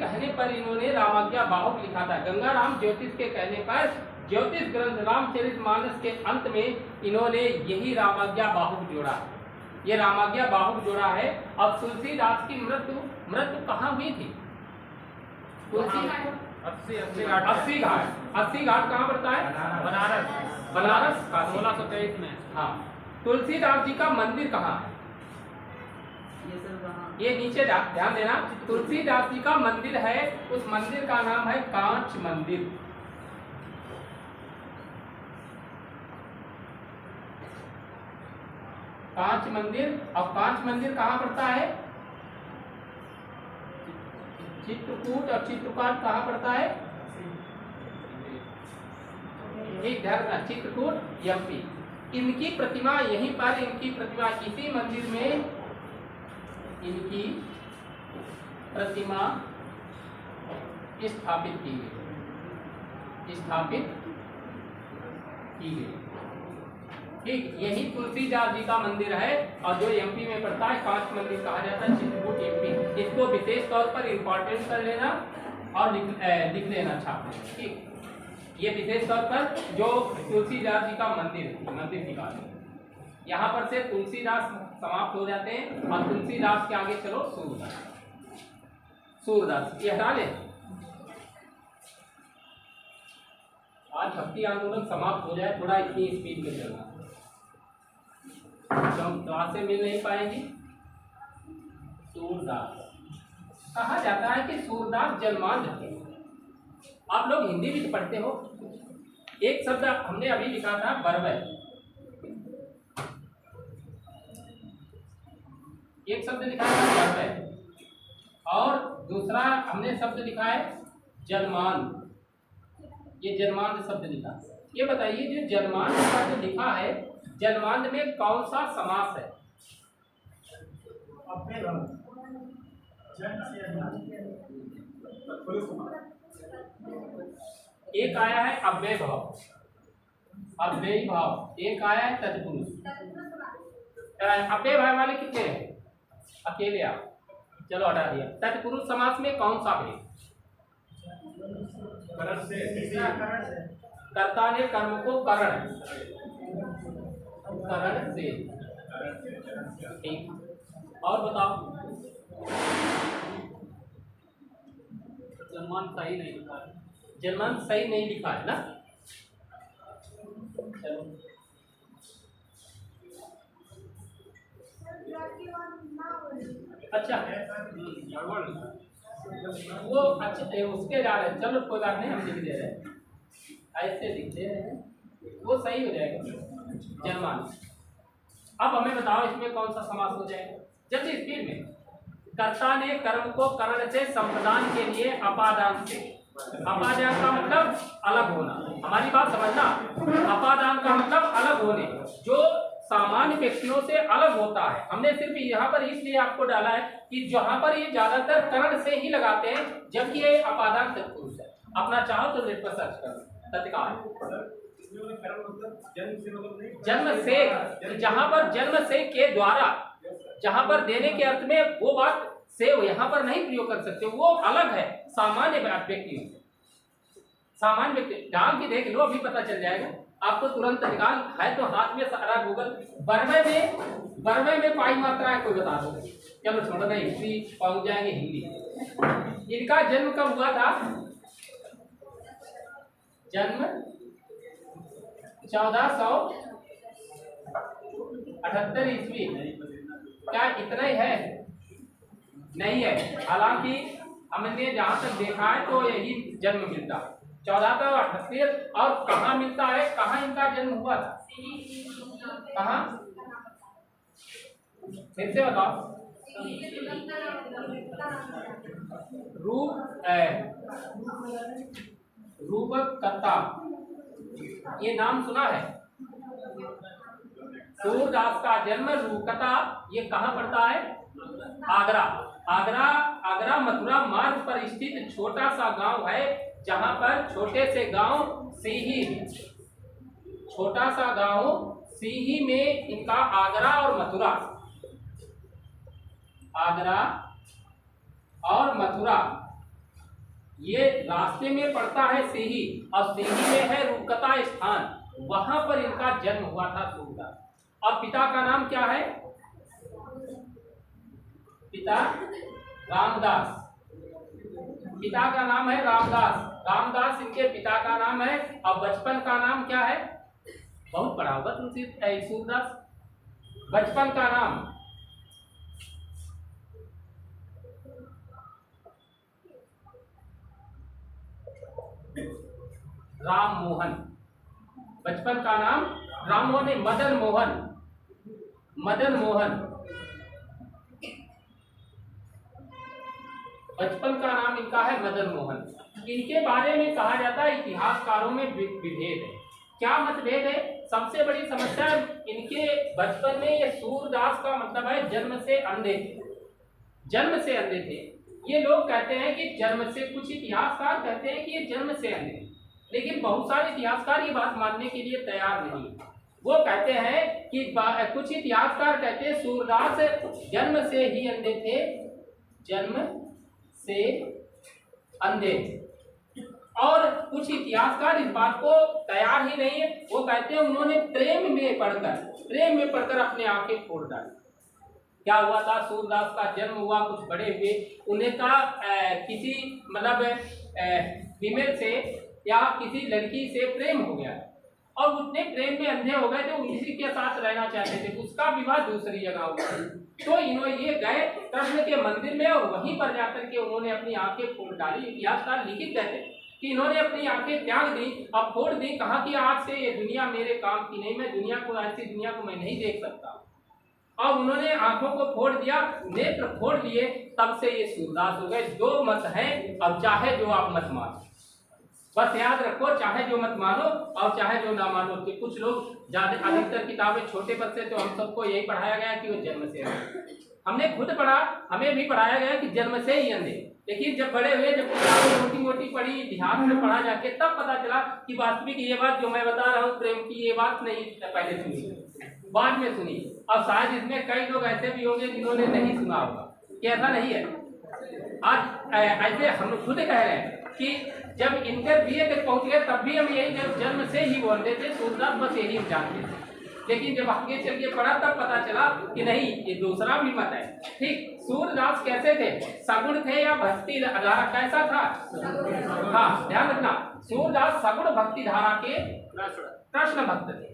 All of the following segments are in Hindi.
कहने पर इन्होंने रामाज्ञा बाहुक लिखा था। गंगाराम ज्योतिष के कहने पर ज्योतिष ग्रंथ रामचरितमानस के अंत में इन्होंने यही रामाज्ञा बाहुक जोड़ा। ये रामाज्ञा बाहुक जोड़ा है। अब तुलसीदास की मृत्यु कहाँ हुई थी? अस्सी घाट कहाँ पड़ता है? बनारस का 1623 में। हाँ, तुलसीदास जी का मंदिर कहाँ है? ये नीचे ध्यान देना, तुलसीदास जी का मंदिर है, उस मंदिर का नाम है कांच मंदिर। कांच मंदिर। और कांच मंदिर कहाँ पड़ता है? चित्रकूट और चित्रकूट कहाँ पड़ता है? एक ध्यान रखना, चित्रकूट एमपी। इनकी प्रतिमा यहीं पर, इनकी प्रतिमा इसी मंदिर में, इनकी प्रतिमा स्थापित की गई। ठीक, यही तुलसीदास जी का मंदिर है और जो एमपी में पड़ता है, कांच मंदिर कहा जाता है, चित्रकूट एमपी। इसको विशेष तौर पर इंपॉर्टेंट कर लेना और लिख लेना, छाप लेना। ठीक, ये विशेष तौर पर जो तुलसीदास जी का मंदिर की बात है। यहाँ पर से तुलसीदास समाप्त हो जाते हैं और तुलसीदास के आगे चलो सूरदास। ये हटा ले। आज भक्ति आंदोलन समाप्त हो जाए, थोड़ा इतनी स्पीड में चलना, क्लास से मिल नहीं पाएंगी। सूरदास कहा जाता है कि सूरदास जन्मांध थे। आप लोग हिंदी भी पढ़ते हो। एक शब्द हमने अभी लिखा था बरवय, एक शब्द लिखा है बरवय, और दूसरा हमने शब्द लिखा है जन्मांध। ये जन्मांध शब्द लिखा। ये बताइए, जो जन्मांध शब्द लिखा है, जन्मांध में कौन सा समास है? एक आया है अव्यय भाव, एक आया है तत्पुरुष। अव्यय भाव वाले कितने हैं? अकेले आप, चलो हटा दिया। तत्पुरुष समास में कौन सा है? कर्ता ने कर्म को करण से। ठीक, और बताओ। जन्मांध सही नहीं लिखा है, जन्मांध सही नहीं लिखा है ना। चलो, अच्छा वो अच्छा उसके जा रहे हैं। चलो कोई बात नहीं, हम लिख दे रहे हैं, ऐसे लिख दे रहे हैं, वो सही हो जाएगा जन्मांध। अब हमें बताओ इसमें कौन सा समास हो जाएगा? जल्दी स्पीड में। कर्ता ने कर्म को करण से संप्रदान के लिए अपादान से। अपादान का मतलब अलग होना, हमारी बात समझना। अपादान का मतलब अलग होने, जो सामान्य व्यक्तियों से अलग होता है। हमने सिर्फ यहाँ पर इसलिए आपको डाला है कि जहाँ पर ये ज्यादातर करण से ही लगाते हैं, जबकि ये अपादान तत्पुरुष है। अपना चाहो तो नेट पर सर्च करो तत्काल। जन्म से, जहाँ पर जन्म से के द्वारा, जहाँ पर देने के अर्थ में वो बात से यहाँ पर नहीं प्रयोग कर सकते, वो अलग है सामान्य व्यक्तियों से। सामान्य व्यक्ति डाल के देख लो, अभी पता चल जाएगा आपको, तुरंत निकाल है तो हाथ में सारा गूगल। बरवे में पाई मात्रा है, कोई बता दो। चलो छोड़ो नहीं, हिंदी पहुंच जाएंगे हिंदी। इनका जन्म कब हुआ था? जन्म 1478 ईस्वी। क्या इतना ही है? नहीं है, हालांकि हमने जहां तक देखा है तो यही जन्म मिलता है 1478। और कहाँ मिलता है, कहाँ इनका जन्म हुआ था? कहाँ? फिर से बताओ। रूपकथा, ये नाम सुना है? सूरदास का जन्म रूपकथा, ये कहाँ पड़ता है? आगरा मथुरा मार्ग पर स्थित छोटा सा गांव है, जहां पर छोटे से गांव सीही, छोटा सा गांव सीही में इनका आगरा और मथुरा ये रास्ते में पड़ता है सीही, और सीही में है रूपकता स्थान, वहां पर इनका जन्म हुआ था सूरदास। और पिता का नाम क्या है? पिता रामदास, पिता का नाम है रामदास, रामदास इनके पिता का नाम है। और बचपन का नाम क्या है? बहुत पढ़ा होगा तुमसे सूरदास। बचपन का नाम राम मोहन, बचपन का नाम राम मोहन, मदन मोहन, मदन मोहन। बचपन का नाम इनका है मदन मोहन। इनके बारे में कहा जाता है इतिहासकारों में विभेद है। क्या मतभेद है? सबसे बड़ी समस्या इनके बचपन में, ये सूरदास का मतलब है जन्म से अंधे थे, जन्म से अंधे थे। ये लोग कहते हैं कि जन्म से, कुछ इतिहासकार कहते हैं कि ये जन्म से अंधे, लेकिन बहुत सारे इतिहासकार ये बात मानने के लिए तैयार नहीं। वो कहते हैं कि कुछ इतिहासकार कहते हैं सूरदास जन्म से ही अंधे थे, जन्म से अंधे। और कुछ इतिहासकार इस बात को तैयार ही नहीं है। वो कहते हैं उन्होंने प्रेम में पढ़कर अपने आंखें फोड़ डाली। क्या हुआ था? सूरदास का जन्म हुआ, कुछ बड़े हुए, उन्हें का किसी मतलब फीमेल से या किसी लड़की से प्रेम हो गया, और उतने प्रेम में अंधे हो गए जो उसी के साथ रहना चाहते थे। उसका विवाह दूसरी जगह हुआ, तो इन्होंने ये गए कृष्ण के मंदिर में, और वहीं पर जाकर के उन्होंने अपनी आंखें फोड़ डाली। इतिहासकार लिखित कहते हैं कि इन्होंने अपनी आंखें त्याग दी और फोड़ दी। कहा कि आज से ये दुनिया मेरे काम की नहीं, मैं दुनिया को, ऐसी दुनिया को मैं नहीं देख सकता। और उन्होंने आंखों को फोड़ दिया, नेत्र फोड़ लिए, तब से ये सूरदास हो गए। दो मत हैं, अब चाहे जो आप मत मानो, बस याद रखो, चाहे जो मत मानो और चाहे जो ना मानो। कि कुछ लोग ज्यादा, अधिकतर किताबें छोटे पर से, तो हम सबको यही पढ़ाया गया कि वो जन्म से अंधे। हमने खुद पढ़ा, हमें भी पढ़ाया गया कि जन्म से ही अंधे, लेकिन जब बड़े हुए, जब किताबें मोटी मोटी पढ़ी, ध्यान से पढ़ा जाके, तब पता चला कि वास्तविक ये बात जो मैं बता रहा हूँ प्रेम की, ये बात नहीं पहले सुनी, बाद में सुनी। और शायद इसमें कई लोग ऐसे भी होंगे जिन्होंने नहीं सुना होगा, कि ऐसा नहीं है। आज ऐसे हम खुद कह रहे हैं कि जब इंटर बीए तक पहुंच गए, तब भी हम यही जन्म से ही बोलते थे सूरदास, बस यही हम जानते थे। लेकिन जब आगे चल के पढ़ा, तब पता चला कि नहीं, ये दूसरा भी मत है। ठीक, सूरदास कैसे थे? सगुण थे या भक्ति धारा? कैसा था? हाँ, ध्यान रखना, सूरदास सगुण भक्ति धारा के कृष्ण भक्त थे।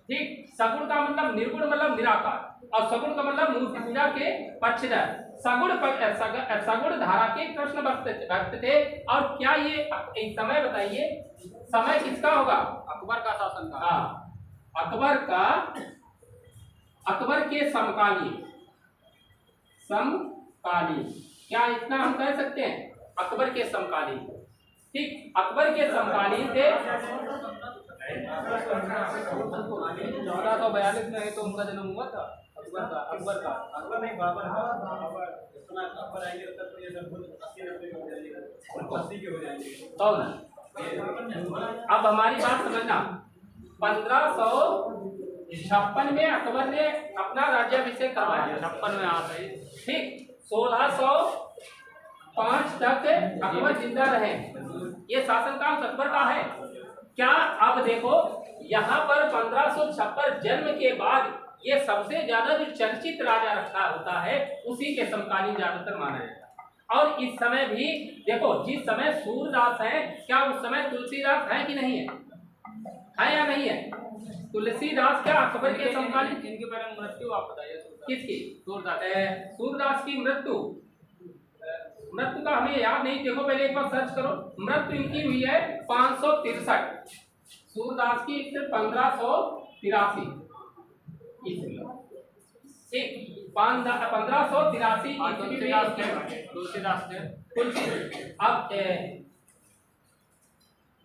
ठीक, सगुण का मतलब निर्गुण, मतलब निराकार, और सगुण का मतलब मूर्ति पूजा के पक्षधर। सगुण धारा के कृष्ण भक्त थे। और क्या ये एक समय बताइए, समय किसका होगा? अकबर का शासन का। हाँ, अकबर के समकालीन, क्या इतना हम कह सकते हैं? अकबर के समकालीन। ठीक, अकबर के समकालीन थे। 1442 में तो उनका जन्म हुआ था, अकबर नहीं, बाबर आएंगे तब तो ये सब 80-90 के हो जाएंगे। तो अब हमारी बात समझना, 1556 में अकबर ने अपना राज्याभिषेक करवाया। 56 में आ गए। ठीक, 1605 तक अकबर जिंदा रहे। ये शासनकाल अकबर का है। क्या अब देखो, यहाँ पर 1556 जन्म के बाद ये सबसे ज्यादा जो चर्चित राजा रखा होता है, उसी के समकालीन ज्यादातर माना जाता है। और इस समय भी देखो, जिस समय सूरदास है, क्या उस समय तुलसीदास है कि नहीं है? है या नहीं है? तुलसीदास क्या अकबर के समकालीन? इनके बारे में मृत्यु आप बताइए। किसकी? सूरदास की मृत्यु का हमें याद नहीं। देखो, पहले एक बार सर्च करो। मृत्यु इनकी हुई है 563, सूरदास की 1583 ईस्वी। ठीक, 1583 ईस्वी में तुलसीदास ने अब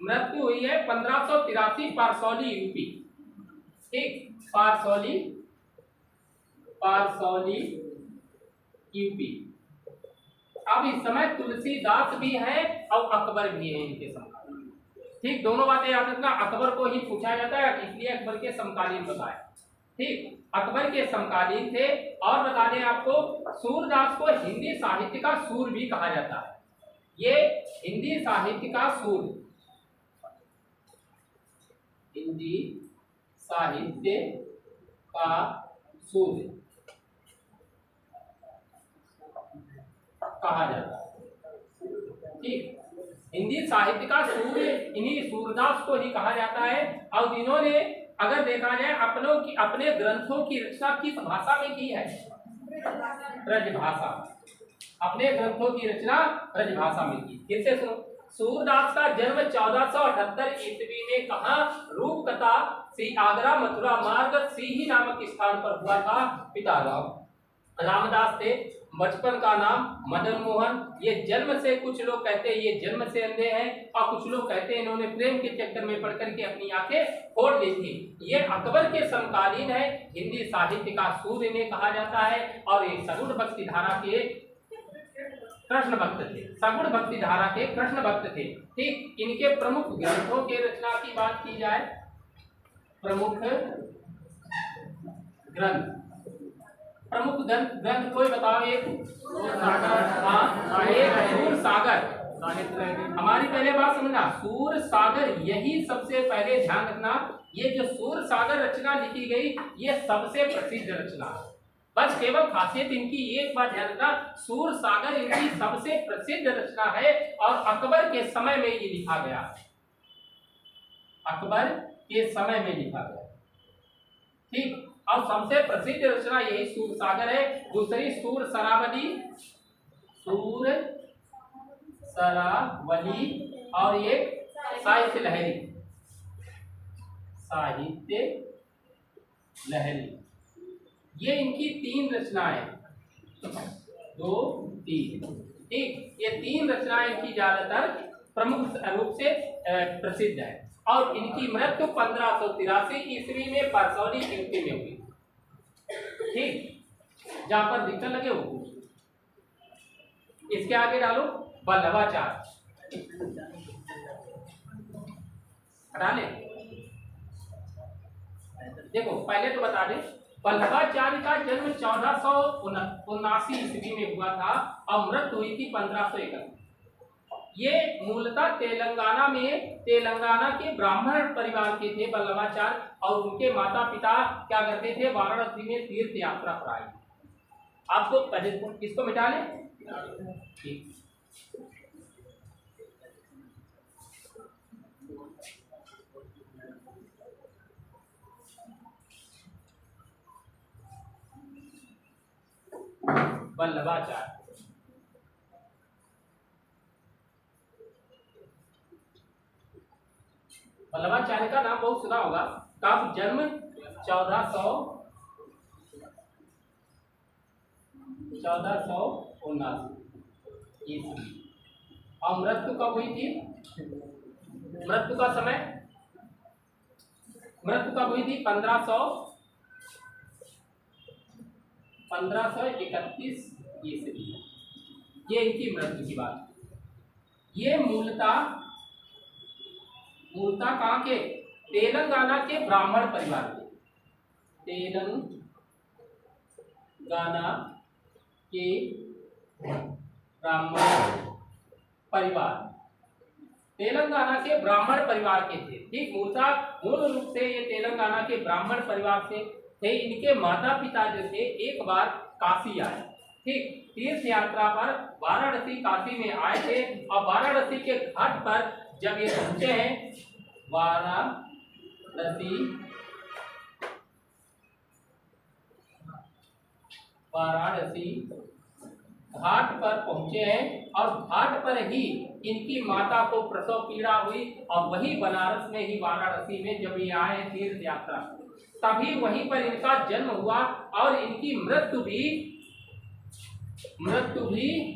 मृत्यु हुई है 1583 पारसौली यूपी। ठीक, पारसौली यूपी। अब इस समय तुलसीदास भी है और अकबर भी है इनके समकालीन। ठीक, दोनों बातें याद रखना। अकबर को ही पूछा जाता है, इसलिए अकबर के समकालीन बताया। ठीक, अकबर के समकालीन थे। और बता दें आपको, सूरदास को हिंदी साहित्य का सूर भी कहा जाता है। ये हिंदी साहित्य का सूर्य, हिंदी साहित्य का सूर्य कहा जाता है। ठीक, हिंदी साहित्य का सूर्य इन्हीं सूरदास को ही कहा जाता है। और इन्होंने अगर देखा जाए अपने ग्रंथों की रचना किस भाषा में की है? ब्रजभाषा। अपने ग्रंथों की रचना ब्रजभाषा में की। फिर से सुनो, सूरदास का जन्म 1478 ईस्वी में कहाँ? रूपकथा श्री आगरा मथुरा मार्ग सीही नामक स्थान पर हुआ था। पिता रामदास थे, बचपन का नाम मदन मोहन। ये जन्म से, कुछ लोग कहते हैं ये जन्म से अंधे हैं और कुछ लोग कहते हैं इन्होंने प्रेम के चक्कर में पड़ करके अपनी आंखें फोड़ ली थी। ये अकबर के समकालीन है, हिंदी साहित्य का सूर्य इन्हें कहा जाता है। और एक सगुण भक्ति धारा के कृष्ण भक्त थे, सगुण भक्ति धारा के कृष्ण भक्त थे। ठीक, इनके प्रमुख ग्रंथों के रचना की बात की जाए, प्रमुख ग्रंथ कोई बताओ? एक सूर सागर। हमारी पहले बात समझना, सूर सागर यही सबसे पहले ध्यान रखना, ये जो सूर सागर रचना लिखी गई ये सबसे प्रसिद्ध रचना है। बस केवल खासियत इनकी एक बात ध्यान रखना, सूर सागर इनकी सबसे प्रसिद्ध रचना है और अकबर के समय में ये लिखा गया, अकबर के समय में लिखा गया। ठीक, और सबसे प्रसिद्ध रचना यही सूर सागर है। दूसरी सूर सरावली, सूर सरावली और एक साहित्य लहरी, साहित्य लहरी। ये इनकी 3 रचनाएं, 2, 3। ठीक, ये 3 रचनाएं इनकी ज्यादातर प्रमुख रूप से प्रसिद्ध है। और इनकी मृत्यु 1583 ईस्वी में परसौनी यूपी में हुई। ठीक, जहां पर दिक्कत लगे वो। इसके आगे डालो वल्लभाचार्य, हटा ले। देखो पहले तो बता दें, वल्लभाचार्य का जन्म 1479 ईस्वी में हुआ था और मृत्यु हुई थी 1531। ये मूलतः तेलंगाना के ब्राह्मण परिवार के थे वल्लभाचार्य। और उनके माता पिता क्या करते थे? वाराणसी में तीर्थ यात्रा पर आए। आपको पहले इसको मिटा ले। ठीक, वल्लभाचार्य वल्लभाचार्य का नाम बहुत सुना होगा। कब जन्म? 1479 ईस्वी। और मृत्यु कब हुई थी? मृत्यु का समय, मृत्यु कब हुई थी? 1531 ईस्वी। ये इनकी मृत्यु की बात। ये मूलतः कहाँ के? तेलंगाना के ब्राह्मण परिवार के, तेलंगाना के ब्राह्मण परिवार, तेलंगाना के ब्राह्मण परिवार के थे। ठीक, मूल रूप से ये तेलंगाना के ब्राह्मण परिवार से थे। इनके माता पिता जो थे एक बार काशी आए। ठीक, तीर्थ यात्रा पर वाराणसी काशी में आए थे। और वाराणसी के घाट पर जब ये पहुंचे हैं, वाराणसी घाट पर पहुंचे हैं और घाट पर ही इनकी माता को प्रसव पीड़ा हुई। और वही बनारस में ही, वाराणसी में जब ये आए तीर्थ यात्रा, तभी वहीं पर इनका जन्म हुआ। और इनकी मृत्यु भी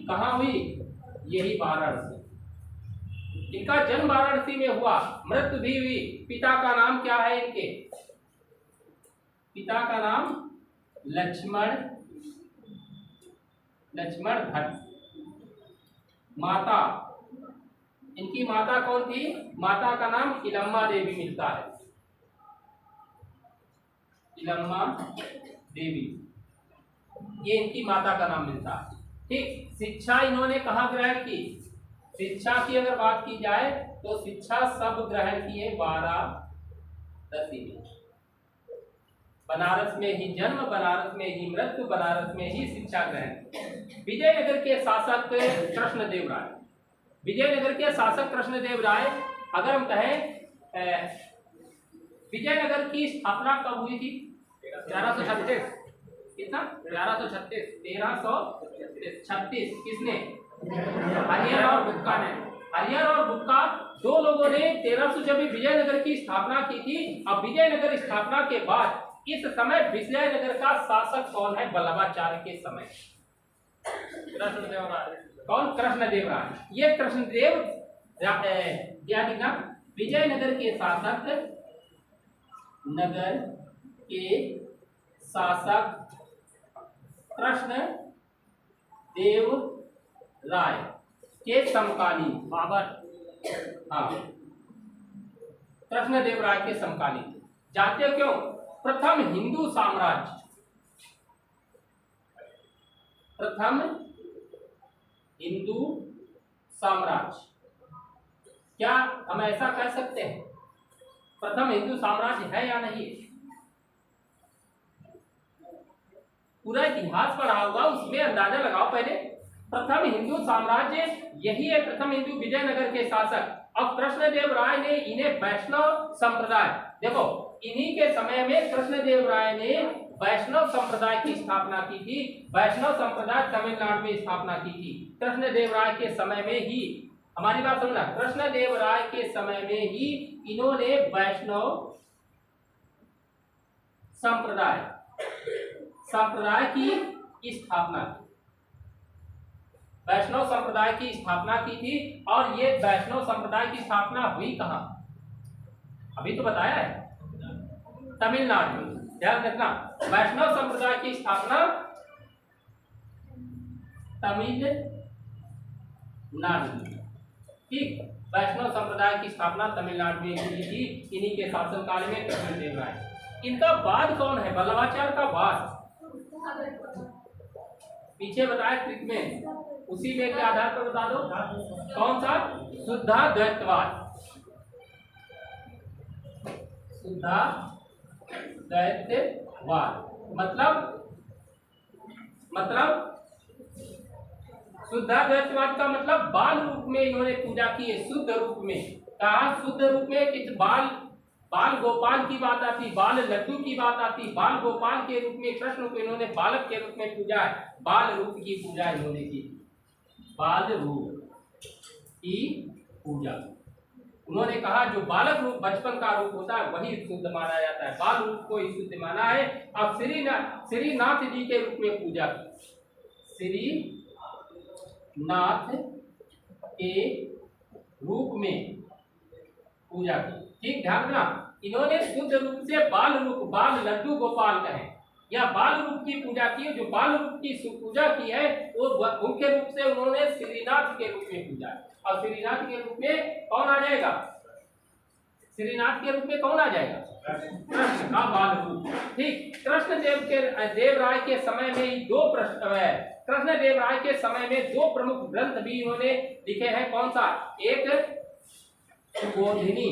कहाँ हुई? यही वाराणसी। इनका जन्म वाराणसी में हुआ, मृत्यु भी हुई। पिता का नाम क्या है इनके? पिता का नाम लक्ष्मण भट्ट। माता, इनकी माता कौन थी? माता का नाम इलम्मा देवी मिलता है, इलम्मा देवी, ये इनकी माता का नाम मिलता है। ठीक, शिक्षा इन्होंने कहाँ ग्रहण की? शिक्षा की अगर बात की जाए तो शिक्षा सब ग्रहण किए वाराणसी में। बनारस में ही जन्म, बनारस में ही मृत्यु, बनारस में ही शिक्षा ग्रहण। विजयनगर के शासक कृष्णदेव राय, विजयनगर के शासक कृष्णदेव राय, अगर हम कहें विजयनगर की स्थापना कब हुई थी? 1136। कितना? 1136, 1336। किसने? हरिहर और बुक्का ने। हरिहर और बुक्का दो लोगों ने 1300 जब विजयनगर की स्थापना की थी। अब विजयनगर स्थापना के बाद इस समय विजयनगर का शासक कौन है? वल्लभाचार्य के समय कृष्णदेव राय। कौन? कृष्णदेव राय। ये कृष्णदेव क्या लिखा? विजयनगर के शासक, नगर के शासक कृष्णदेव राय के समकालीन बाबर। हाँ, कृष्णदेव राय के समकालीन। जानते हो क्यों? प्रथम हिंदू साम्राज्य, प्रथम हिंदू साम्राज्य, क्या हम ऐसा कह सकते हैं? प्रथम हिंदू साम्राज्य है या नहीं? पूरा इतिहास पढ़ा होगा, उसमें अंदाजा लगाओ पहले। प्रथम हिंदू साम्राज्य यही है, प्रथम हिंदू विजयनगर के शासक। अब कृष्णदेव राय ने इन्हें वैष्णव संप्रदाय, देखो इन्हीं के समय में कृष्णदेव राय ने वैष्णव संप्रदाय की स्थापना की थी। वैष्णव संप्रदाय तमिलनाडु में स्थापना की थी कृष्णदेव राय के समय में ही। हमारी बात सुनना, कृष्णदेव राय के समय में ही इन्होंने वैष्णव संप्रदाय की स्थापना की, वैष्णव संप्रदाय की स्थापना की थी। और ये वैष्णव संप्रदाय की स्थापना हुई कहां? अभी तो बताया है, तमिलनाडु में। ध्यान रखना, वैष्णव संप्रदाय की स्थापना तमिलनाडु में। ठीक, वैष्णव संप्रदाय की स्थापना तमिलनाडु में हुई थी इन्हीं के शासनकाल में, कृष्णदेव राय। इनका बाद कौन है? वल्लभाचार्य का बाद पीछे बताया ट्रिक में, उसी में के आधार पर बता दो कौन सा? शुद्धाद्वैतवाद। शुद्धाद्वैतवाद मतलब शुद्धाद्वैतवाद का मतलब बाल रूप में इन्होंने पूजा की है, शुद्ध रूप में। कहा शुद्ध रूप में कि बाल गोपाल की बात आती, बाल लड्डू की बात आती, बाल गोपाल के रूप में कृष्ण को इन्होंने बालक के रूप में पूजा है। बाल रूप की पूजा इन्होंने की, बाल रूप की पूजा। उन्होंने कहा जो बालक रूप, बचपन का रूप होता है वही शुद्ध माना जाता है, बाल रूप को ही शुद्ध माना है। अब श्रीनाथ जी के रूप में पूजा की, श्रीनाथ के रूप में पूजा की। ठीक, ध्यान रखना, इन्होंने शुद्ध रूप से बाल रूप, बाल लड्डू गोपाल कहे या बाल रूप की पूजा की। जो बाल रूप की पूजा की है वो मुख्य रूप से उन्होंने श्रीनाथ के रूप में पूजा है। और श्रीनाथ के रूप में कौन आ जाएगा? श्रीनाथ के रूप में कौन आ जाएगा? कृष्ण का बाल रूप। ठीक, कृष्णदेव राय के समय में दो प्रश्न है। कृष्णदेव राय के समय में दो प्रमुख ग्रंथ भी इन्होंने लिखे हैं। कौन सा? एक सुबोधिनी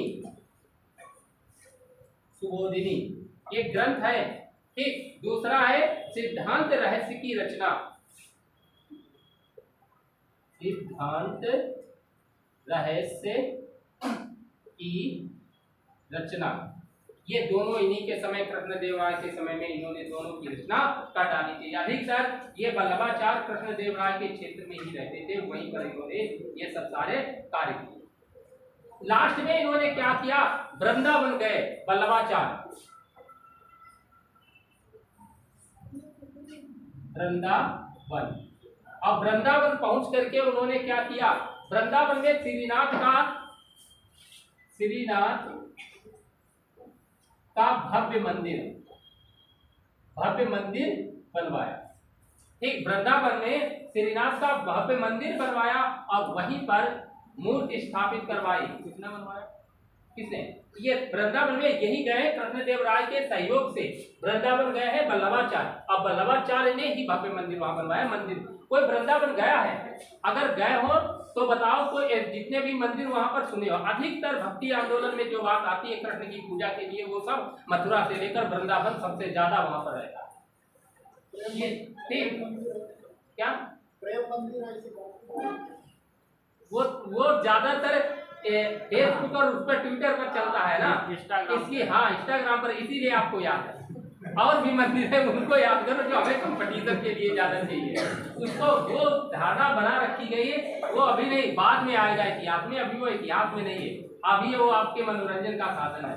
एक ग्रंथ है। ठीक, दूसरा है सिद्धांत रहस्य की रचना। सिद्धांत रहस्य की रचना, ये दोनों इन्हीं के समय, कृष्णदेव राय के समय में इन्होंने दोनों की रचना कर डाली थी। अधिकतर ये वल्लभाचार्य कृष्णदेव राय के क्षेत्र में ही रहते थे, वहीं पर इन्होंने ये सब सारे कार्य किए। लास्ट में इन्होंने क्या किया? वृंदावन गए वल्लभाचार्य, वृंदावन। अब वृंदावन पहुंच करके उन्होंने क्या किया? वृंदावन में श्रीनाथ का भव्य मंदिर बनवाया। ठीक, वृंदावन में श्रीनाथ का भव्य मंदिर बनवाया और वहीं पर मूर्ति स्थापित करवाई। कितना बनवाया? किसने? ये वृंदावन में यही गए कृष्णदेव राय के सहयोग से वृंदावन गए हैं वल्लभाचार्य। अब वल्लभाचार्य ने ही भव्य मंदिर वहां बनवाया। मंदिर कोई वृंदावन गया है? अगर गए हो तो बताओ, कोई जितने भी मंदिर वहां पर सुने हो, अधिकतर भक्ति आंदोलन में जो बात आती है कृष्ण की पूजा के लिए, वो सब मथुरा से लेकर वृंदावन सबसे ज्यादा वहां पर रहता है। ये ठीक क्या वो ज्यादातर फेसबुक और उस पर ट्विटर पर चलता है ना, इसकी हाँ इंस्टाग्राम पर, इसीलिए आपको याद है। और भी मंदिर है उनको याद करो जो हमें कंपटीशन के लिए ज्यादा चाहिए। उसको वो धारणा बना रखी गई है, वो अभी नहीं, बाद में आएगा इतिहास में, अभी वो इतिहास में नहीं है, अभी वो आपके मनोरंजन का साधन है।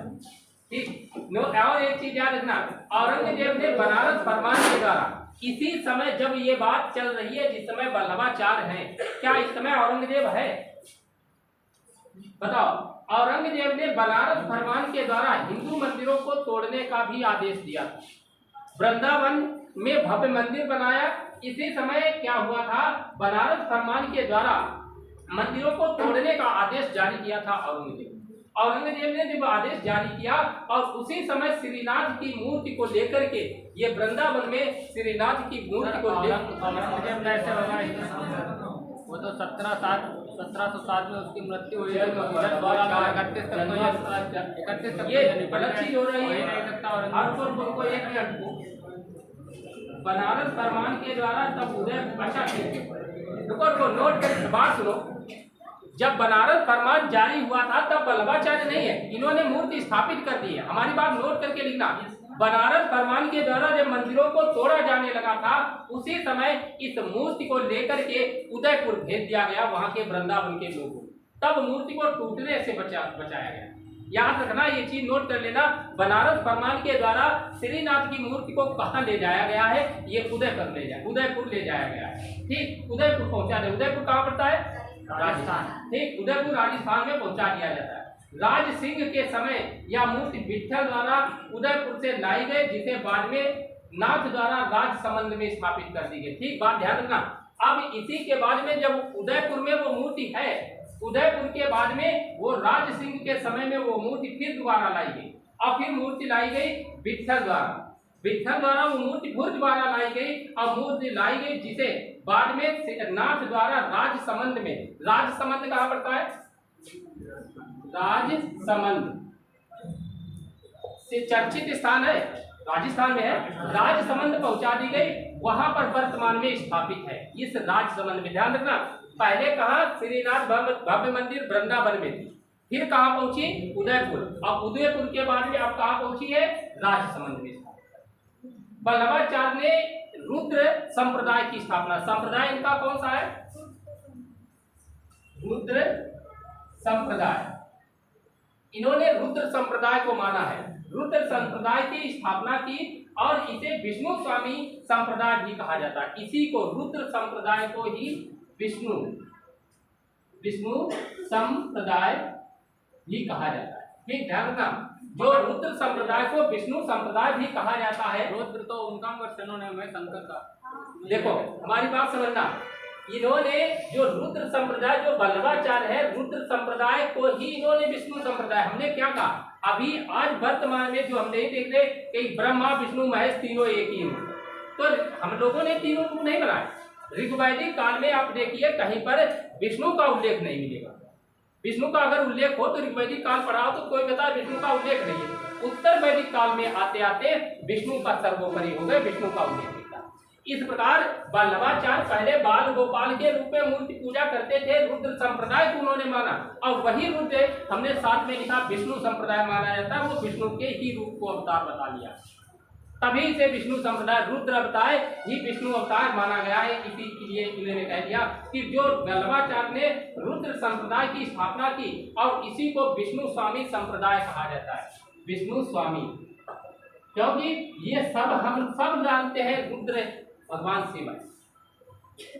ठीक नो। और एक चीज याद रखना, औरंगजेब ने बनारस फरमान के द्वारा, इसी समय जब ये बात चल रही है जिस समय वल्लभाचार्य हैं, क्या इस समय औरंगजेब है? बताओ। औरंगजेब ने बनारस फरमान के द्वारा हिंदू मंदिरों को तोड़ने का भी आदेश दिया था। वृंदावन में भव्य मंदिर बनाया। इसी समय क्या हुआ था, बनारस फरमान के द्वारा मंदिरों को तोड़ने का आदेश जारी किया था औरंगजेब ने जब आदेश जारी किया, और उसी समय श्रीनाथ की मूर्ति को लेकर के, ये वृंदावन में श्रीनाथ की मूर्ति को वो तो 1707 में उसकी मृत्यु हुई है। ये गलत चीज हो रही है। आपको एक मिनट को बनारस फरमान के द्वारा तब उदय, अच्छा रुको नोट कर बात सुनो। जब बनारस फरमान जारी हुआ था तब वल्लभाचार्य नहीं है, इन्होंने मूर्ति स्थापित कर दी है। हमारी बात नोट करके लिखना। बनारस फरमान के द्वारा जब मंदिरों को तोड़ा जाने लगा था, उसी समय इस मूर्ति को लेकर के उदयपुर भेज दिया गया वहां के वृंदावन के लोगों को, तब मूर्ति को टूटने से बचाया गया। याद रखना, ये चीज नोट कर लेना। बनारस फरमान के द्वारा श्रीनाथ की मूर्ति को कहाँ ले जाया गया है? ये उदयपुर ले जाया गया है। ठीक, उदयपुर पहुंचा दे। उदयपुर कहाँ पड़ता है? राजस्थान। ठीक, उदयपुर राजस्थान में पहुंचा दिया जाता है। राज सिंह के समय यह मूर्ति विठल द्वारा उदयपुर से लाई गई, जिसे बाद में नाथ द्वारा राजसमंद में स्थापित कर दी गई। ठीक, बात ध्यान रखना। अब इसी के बाद में जब उदयपुर में वो मूर्ति है, उदयपुर के बाद में वो राज सिंह के समय में वो मूर्ति फिर दोबारा लाई गई, और फिर मूर्ति लाई गई विठल द्वारा वो मूर्ति फिर दोबारा लाई गई, और मूर्ति लाई गई जिसे बाद में नाथ द्वारा राजसमंद में, राजसमंद कहाँ पड़ता है? राजसमंद से चर्चित स्थान है, राजस्थान में है। राजसमंद पहुंचा दी गई, वहां पर वर्तमान में स्थापित है। इस राजसमंद में ध्यान रखना, पहले कहा श्रीनाथ भव्य मंदिर वृंदावन में थी, फिर कहाँ पहुंची? उदयपुर। अब उदयपुर के बाद में अब कहाँ पहुंची है? राजसमंद में। वल्लभाचार्य ने रुद्र संप्रदाय की स्थापना, संप्रदाय इनका कौन सा है? रुद्र संप्रदाय। इन्होंने रुद्र संप्रदाय को माना है, रुद्र संप्रदाय की स्थापना की, और इसे विष्णु स्वामी संप्रदाय भी कहा जाता है। इसी को रुद्र संप्रदाय को ही विष्णु संप्रदाय भी कहा जाता है। ठीक, ध्यान रखना, जो रुद्र संप्रदाय को विष्णु संप्रदाय भी कहा जाता है। रुद्र तो उनका सिनोनिम है शंकर का। देखो हमारी बात समझना, इन्होंने जो रुद्र संप्रदाय, जो वल्लभाचार्य है, रुद्र संप्रदाय को ही इन्होंने विष्णु संप्रदाय, हमने क्या कहा अभी आज वर्तमान में जो हम नहीं देख रहे कि ब्रह्मा विष्णु महेश तीनों एक ही हैं, तो हम लोगों ने तीनों रूप नहीं बनाए। ऋग्वैदिक काल में आप देखिए कहीं पर विष्णु का उल्लेख नहीं मिलेगा। विष्णु का अगर उल्लेख हो तो ऋग्वैदिक काल पढ़ाओ तो कोई बता विष्णु का उल्लेख नहीं है। उत्तर वैदिक काल में आते आते विष्णु का सर्वोपरि हो गए, विष्णु का उल्लेख मिलता। इस प्रकार वल्लभाचार्य पहले बाल गोपाल के रूप में मूर्ति पूजा करते थे, रुद्र संप्रदाय को उन्होंने माना, और वही रुद्र हमने साथ में लिखा विष्णु संप्रदाय माना जाता है, वो विष्णु के ही रूप को अवतार बता लिया, तभी से विष्णु संप्रदाय रुद्र अवतार ही विष्णु अवतार माना गया है। इसी के लिए इन्होंने कह दिया कि जो वल्लभाचार्य ने रुद्र संप्रदाय की स्थापना की, और इसी को विष्णु स्वामी संप्रदाय कहा जाता है, विष्णु स्वामी, क्योंकि ये सब हम सब जानते हैं रुद्र भगवान शिव है,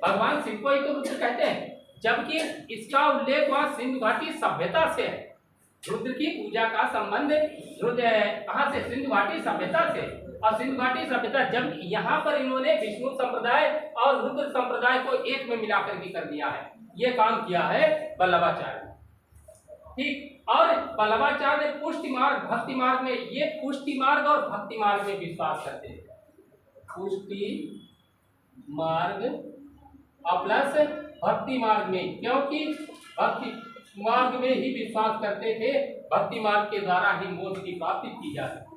भगवान शिव को ही तो रुद्र कहते हैं, जबकि इसका उल्लेख वहां सिंधु घाटी सभ्यता से है। रुद्र की पूजा का संबंध रुद्र कहाँ से? सिंधु घाटी सभ्यता से। और सिंधु घाटी सभ्यता जब यहाँ पर इन्होंने विष्णु संप्रदाय और रुद्र संप्रदाय को एक में मिलाकर के कर दिया है, ये काम किया है वल्लभाचार्य। ठीक, और बल्लभाचार्य पुष्टि मार्ग भक्ति मार्ग में, ये पुष्टि मार्ग और भक्ति मार्ग में विश्वास करते थे। पुष्टि मार्ग और प्लस भक्ति मार्ग में, क्योंकि भक्ति मार्ग में ही विश्वास करते थे, भक्ति मार्ग के द्वारा ही मोक्ष की प्राप्ति की जा सकती।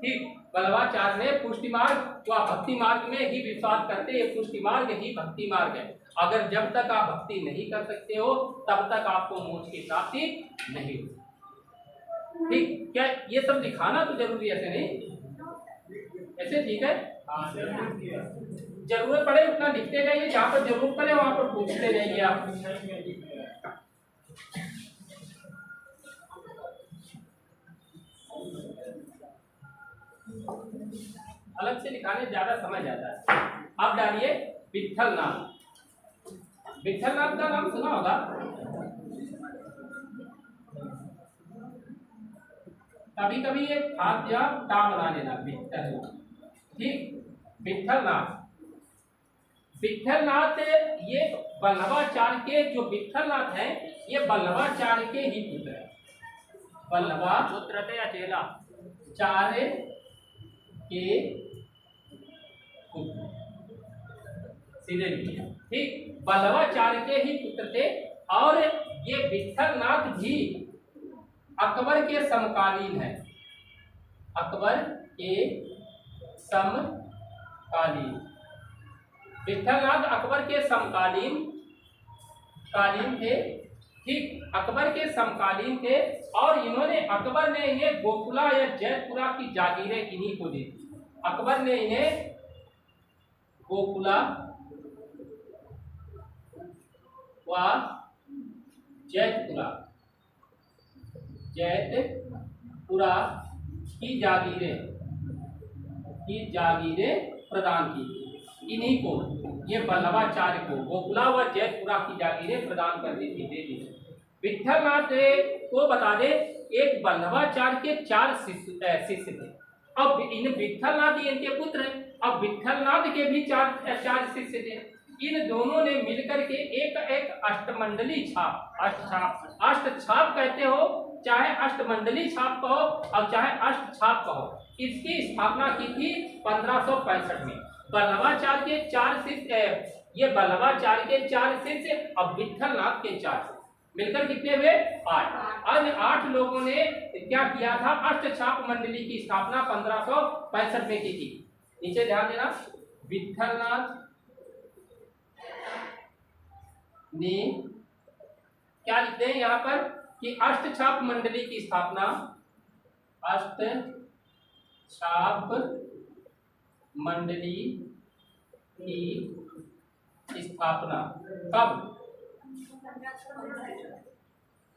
ठीक, बल्लभाचार्य ने पुष्टि मार्ग व भक्ति मार्ग में ही विश्वास करते हैं। पुष्टि मार्ग ही भक्ति मार्ग है। अगर जब तक आप भक्ति नहीं कर सकते हो तब तक आपको मोक्ष की प्राप्ति नहीं हो। ठीक, क्या ये सब दिखाना तो जरूरी है, ऐसे नहीं, ऐसे ठीक है। जरूरत पड़े उतना लिखते जाइए, जहाँ पर जरूरत पड़े वहां पर पूछते जाइए आप। अलग से लिखाने ज्यादा समझ आता है। आप डालिए विट्ठल नाथ। विट्ठल नाथ का नाम सुना होगा। कभी कभी एक हाथ या टा बना लेना विट्ठल। ठीक, विट्ठल नाथ। विट्ठल नाथ ये बल्लभाचार्य के जो विट्ठल नाथ है, ये बल्लभाचार्य के ही पुत्र है। बल्लभाचार्य थे या चेला चार्य के पुत्र, सीधे लिखिए। ठीक, बल्लभाचार्य के ही पुत्र थे। और ये विट्ठल नाथ भी अकबर के समकालीन है। अकबर के समकालीन, विट्ठल नाथ अकबर के समकालीन थे। ठीक, अकबर के समकालीन थे। और इन्होंने, अकबर ने इन्हें गोकुला या जयपुरा की जागीरें इन्हीं को दी। अकबर ने इन्हें गोकुला व जयपुरा की जागीरें प्रदान की। इन्हीं को, ये बल्लभाचार्य को गोकुला व जयपुरा की जागीरें प्रदान कर दी थी, दे दी। विट्ठल नाथ को बता दे, एक बल्लभाचार्य के 4 शिष्य थे। अब इन विट्ठल नाथ इनके पुत्र हैं। अब विट्ठल नाथ के भी 4 शिष्य थे। इन दोनों ने मिलकर के एक अष्टमंडली छाप, अष्ट छाप कहते हो, चाहे अष्टमंडली छाप कहो और चाहे अष्ट छाप कहो, इसकी स्थापना की थी 1565 में। बल्लभाचार्य के 4 शिष्य, ये बल्लभाचार्य के 4 शिष्य और विट्ठल नाथ के 4 शिष्य मिलकर कितने हुए? 8। अन्य 8 लोगों ने क्या किया था? अष्ट छाप मंडली की स्थापना 1565 में की थी। नीचे ध्यान देना, विट्ठल नाथ ने क्या लिखते हैं यहाँ पर कि अष्ट छाप मंडली की स्थापना, अष्ट छाप मंडली की स्थापना कब?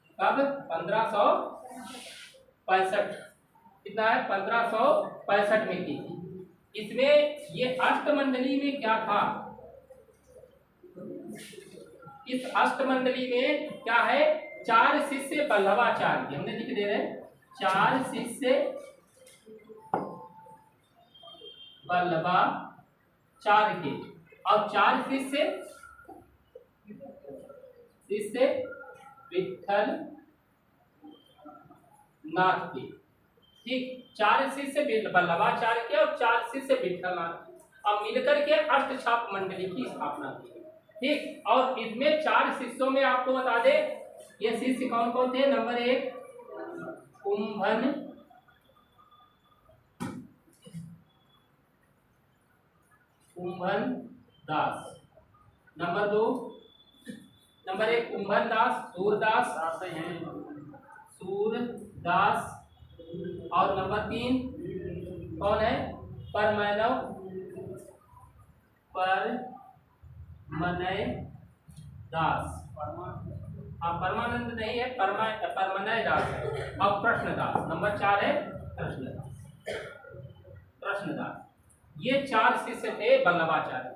1565। कितना है? 1565 में की थी। इसमें ये अष्टमंडली में क्या था? इस अष्टमंडली में क्या है? 4 शिष्य बल्लभाचार्य के, हमने लिख दे रहे हैं 4 शिष्य बल्लभाचार्य के और 4 शिष्य विट्ठल नाथ के। ठीक, 4 शिष्य बल्लभाचार्य के और 4 शिष्य विट्ठल नाथ के, अब मिलकर के अष्ट छाप मंडली की स्थापना की। ठीक, और इसमें 4 शिष्यों में आपको बता दे, ये शिष्य कौन कौन थे? नंबर 1 कुंभन दास। नंबर 1 कुंभन दास, सूरदास और नंबर 3 कौन है? परमनय दास। हाँ, परमानंद नहीं है, परमनय दास है। और कृष्णदास, नंबर 4 है कृष्णदास। ये 4 शिष्य थे बल्लभाचार्य।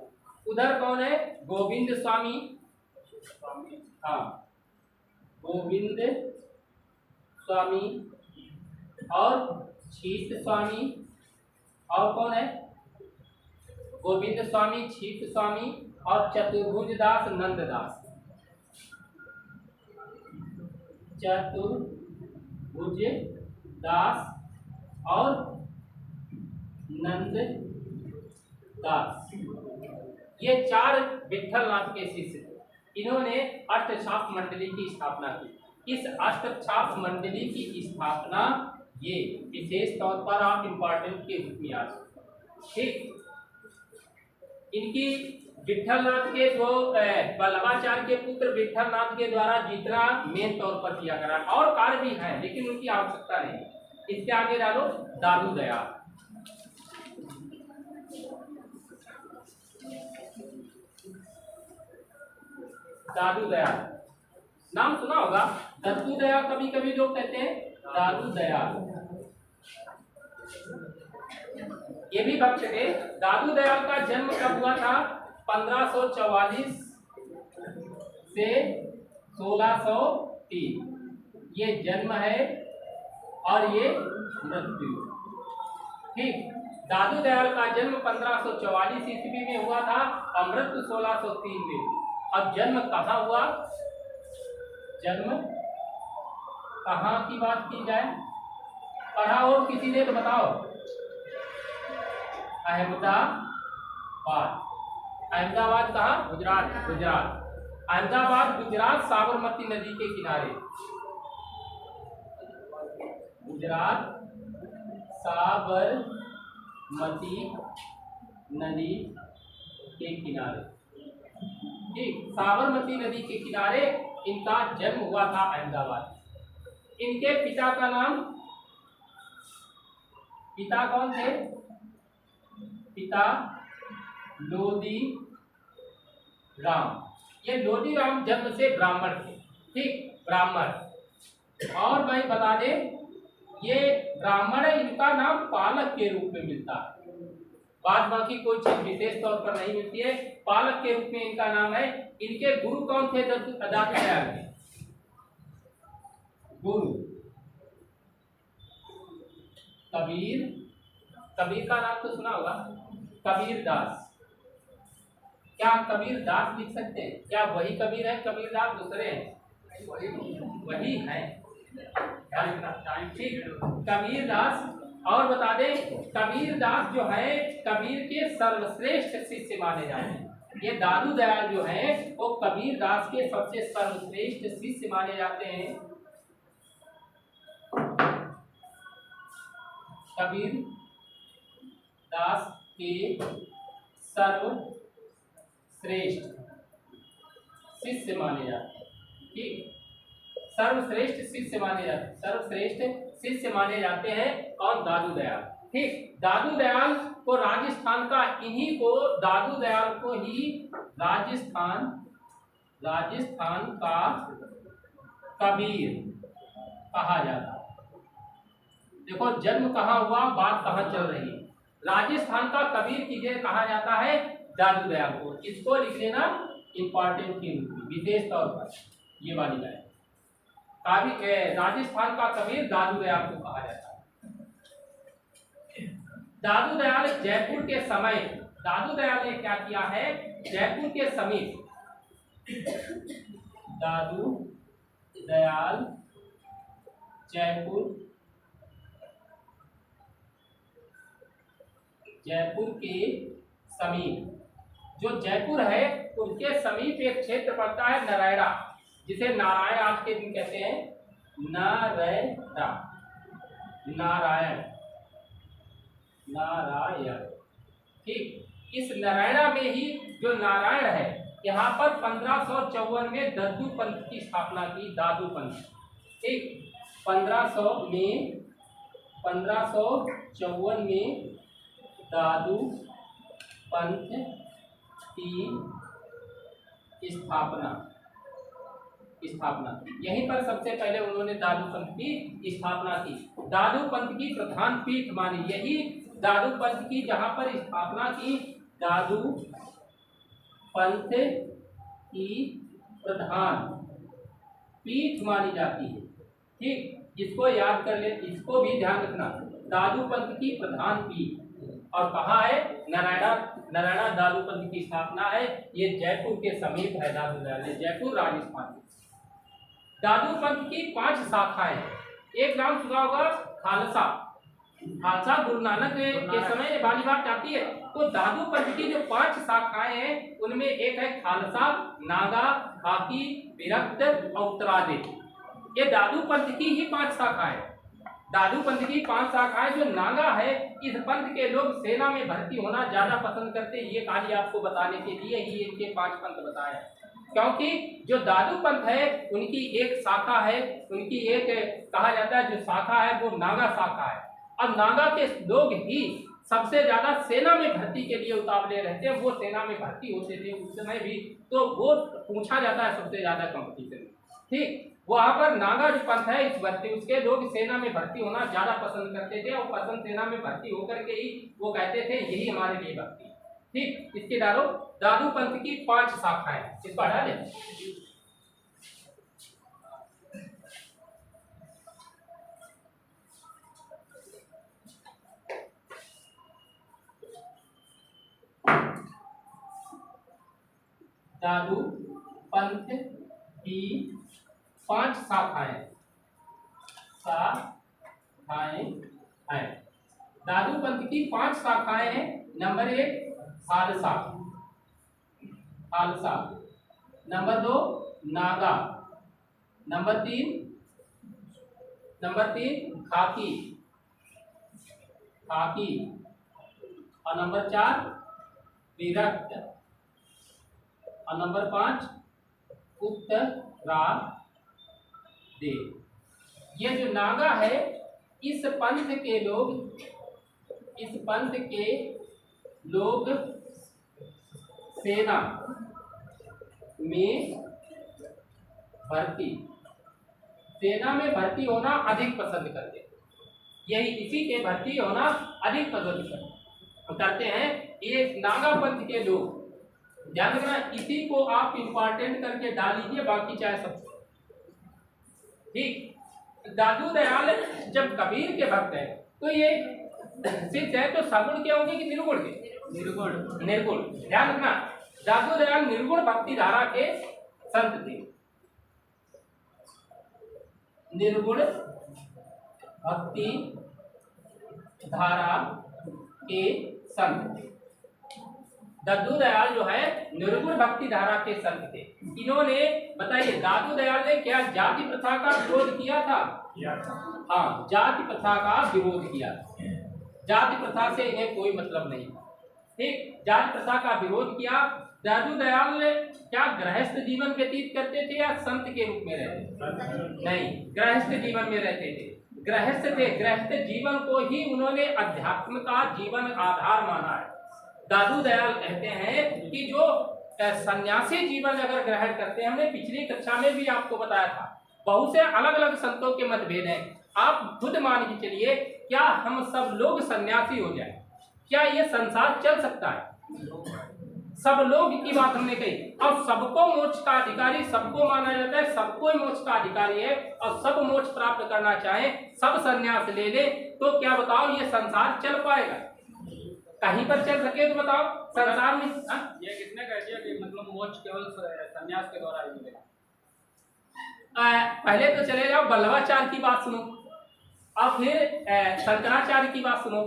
उधर कौन है? गोविंद स्वामी, हाँ गोविंद स्वामी और छीत स्वामी। और कौन है? गोविंद स्वामी, छीत स्वामी और चतुर्भुज दास, नंददास। चतुर्भुज दास और नंद दास, ये चार विट्ठलनाथ के शिष्य थे। इन्होंने अष्टछाप मंडली की स्थापना की। इस अष्टछाप मंडली की स्थापना ये विशेष तौर पर आप इम्पोर्टेंट के रूप में याद रखें। ठीक, इनकी विट्ठलनाथ के जो वल्लभाचार्य के पुत्र विट्ठलनाथ के द्वारा जितना मेन तौर पर किया गया और कार्य भी है, लेकिन उनकी आवश्यकता नहीं। इसके आगे डालो दादू दयाल। दादू दयाल नाम सुना होगा। दत्तू दयाल कभी कभी लोग कहते हैं, दादू दयाल ये भी भक्त थे। दादू दयाल का जन्म कब हुआ था? 1544 से 1603 ये जन्म है और ये मृत्यु। ठीक, दादू दयाल का जन्म 1544 ईस्वी में हुआ था और मृत्यु 1603 में। अब जन्म कहाँ हुआ? जन्म कहाँ की बात की जाए? पढ़ा हो किसी ने तो बताओ। अहमदाबाद। अहमदाबाद कहाँ? गुजरात। गुजरात। अहमदाबाद गुजरात साबरमती नदी के किनारे। गुजरात साबरमती नदी के किनारे। ठीक, साबरमती नदी के किनारे इनका जन्म हुआ था अहमदाबाद। इनके पिता का नाम, पिता कौन थे? पिता लोधी राम। ये लोधी राम जन्म से ब्राह्मण थे। ठीक, ब्राह्मण। और भाई बता दे, ये ब्राह्मण है, इनका नाम पालक के रूप में मिलता है। बाद बाकी कोई चीज विशेष तौर पर नहीं मिलती है, पालक के रूप में इनका नाम है। इनके गुरु कौन थे? दादू दयाल के गुरु कबीर। कबीर का नाम तो सुना होगा, कबीर दास। क्या कबीर दास लिख सकते हैं? क्या वही कबीर है? कबीर दास दूसरे हैं? वही है। ठीक, कबीर दास। और बता दें, कबीर दास जो है कबीर के सर्वश्रेष्ठ शिष्य माने जाते हैं। ये दादू दयाल जो है वो कबीर दास के सबसे सर्वश्रेष्ठ शिष्य माने जाते हैं। कबीर दास के सर्वश्रेष्ठ शिष्य माने जाते हैं। ठीक, सर्वश्रेष्ठ शिष्य माने जाते हैं। सर्वश्रेष्ठ शिष्य माने जाते हैं और दादू दयाल। ठीक, दादू दयाल को राजस्थान का, इन्हीं को दादू दयाल को ही राजस्थान का कबीर कहा जाता है। देखो जन्म कहाँ हुआ, बात कहाँ चल रही है। राजस्थान का कबीर किसे कहा जाता है? दादू दयाल को। इसको लिख लेना इंपॉर्टेंट की विशेष तौर पर, ये वाली लाइन। राजस्थान का कबीर दादू दयाल को कहा जाता है। दादू दयाल जयपुर के समय, दादू दयाल ने क्या किया है? जयपुर के समीप, दादू दयाल जयपुर के समीप, जो जयपुर है उसके समीप एक क्षेत्र पड़ता है नारायणा, जिसे नारायण आज के दिन कहते हैं। नारायण। ठीक, इस नारायणा में ही जो नारायण है, यहाँ पर 1554 में दद्दू पंथ की स्थापना की। दादू पंथ। ठीक, 1554 में दादू पंथ की स्थापना यहीं पर सबसे पहले उन्होंने दादू पंथ की स्थापना की। दादू पंथ की प्रधान पीठ मानी, यही दादू पंथ की जहां पर स्थापना की, दादू पंथ की प्रधान पीठ मानी जाती है। ठीक, इसको याद कर ले, इसको भी ध्यान रखना। दादू पंथ की प्रधान पीठ, और कहाँ है? नारायणा दादू पंथ की स्थापना है। ये जयपुर के समीप है। दादू दयाल, जयपुर राजस्थान। दादू पंथ की 5 शाखाएं। एक नाम सुना होगा खालसा। खालसा गुरु नानक के समय वाली बात आती है। तो दादू पंथ की जो 5 शाखाएं हैं उनमें एक है खालसा, नागा, खाकी, विरक्त और उत्तरादि। ये दादू पंथ की ही 5 शाखाएं। दादू पंथ की 5 शाखाएं। जो नागा है, इस पंथ के लोग सेना में भर्ती होना ज्यादा पसंद करते हैं। ये खाली आपको बताने के लिए ही इनके 5 पंथ बताए, क्योंकि जो दादू पंथ है उनकी एक शाखा है, उनकी एक कहा जाता है जो शाखा है वो नागा शाखा है। अब नागा के लोग ही सबसे ज्यादा सेना में भर्ती के लिए उतावले रहते हैं। वो सेना में भर्ती होते थे उस समय भी, तो वो पूछा जाता है सबसे ज्यादा कंपटीशन। ठीक, वहां पर नागा जो पंथ है इस भर्ती उसके लोग सेना में भर्ती होना ज्यादा पसंद करते थे, और पसंद सेना में भर्ती होकर के ही वो कहते थे यही हमारे लिए भक्ति। ठीक, इसके डालो दादू पंथ की 5 शाखाएं, इसको हटा दें। दादू पंथ की 5 शाखाएं हैं। दादू पंथ की 5 शाखाएं हैं। Number 1 Khalsa, Khalsa. Number 2 Naga. Number 3 खाकी, खाकी। और नंबर 4 विरक्त। और नंबर 5 उत्तरादि। ये जो नागा है इस पंथ के लोग सेना में भर्ती होना अधिक पसंद करते हैं। यही इसी के भर्ती होना अधिक पसंद करते हैं। ये नागा पंथ के लोग, ध्यान रखना, इसी को आप इंपॉर्टेंट करके डाल लीजिए, बाकी चाहे सब। ठीक, दादू दयाल जब कबीर के भक्त हैं तो ये सिद्ध है तो सगुण के होंगे कि निर्गुण के? निर्गुण। ध्यान रखना, दादू दयाल निर्गुण भक्ति धारा के संत थे। निर्गुण भक्ति धारा के संत थे। दादू दयाल जो है निर्गुण भक्ति धारा के संत थे। इन्होंने, बताइए, दादू दयाल ने क्या जाति प्रथा का विरोध किया था? हाँ, जाति प्रथा का विरोध किया। जाति प्रथा से इन्हें कोई मतलब नहीं। ठीक, जाति प्रथा का विरोध किया। दादू दयाल ने क्या गृहस्थ जीवन व्यतीत करते थे या संत के रूप में रहते? नहीं, गृहस्थ जीवन में रहते थे। गृहस्थ थे। गृहस्थ जीवन को ही उन्होंने अध्यात्म का जीवन आधार माना है। दादू दयाल कहते हैं कि जो सन्यासी जीवन अगर ग्रहण करते हैं, हमने पिछली कक्षा में भी आपको बताया था, बहुत से अलग अलग संतों के मतभेद हैं। आप खुद मान के चलिए, क्या हम सब लोग सन्यासी हो जाए? क्या ये संसार चल सकता है? सब लोग की बात हमने कही, और सबको मोक्ष का अधिकारी सबको माना जाता है। सबको मोक्ष का अधिकारी है, और सब मोक्ष प्राप्त करना चाहे, सब सन्यास ले ले, तो क्या बताओ ये संसार चल पाएगा? कहीं पर चल सके तो बताओ संसार में। ये किसने कह दिया कि मतलब मोक्ष केवल संन्यास के द्वारा ही मिलेगा? पहले तो चले जाओ बल्लवाचार्य की बात सुनो, और फिर शंकराचार्य की बात सुनो।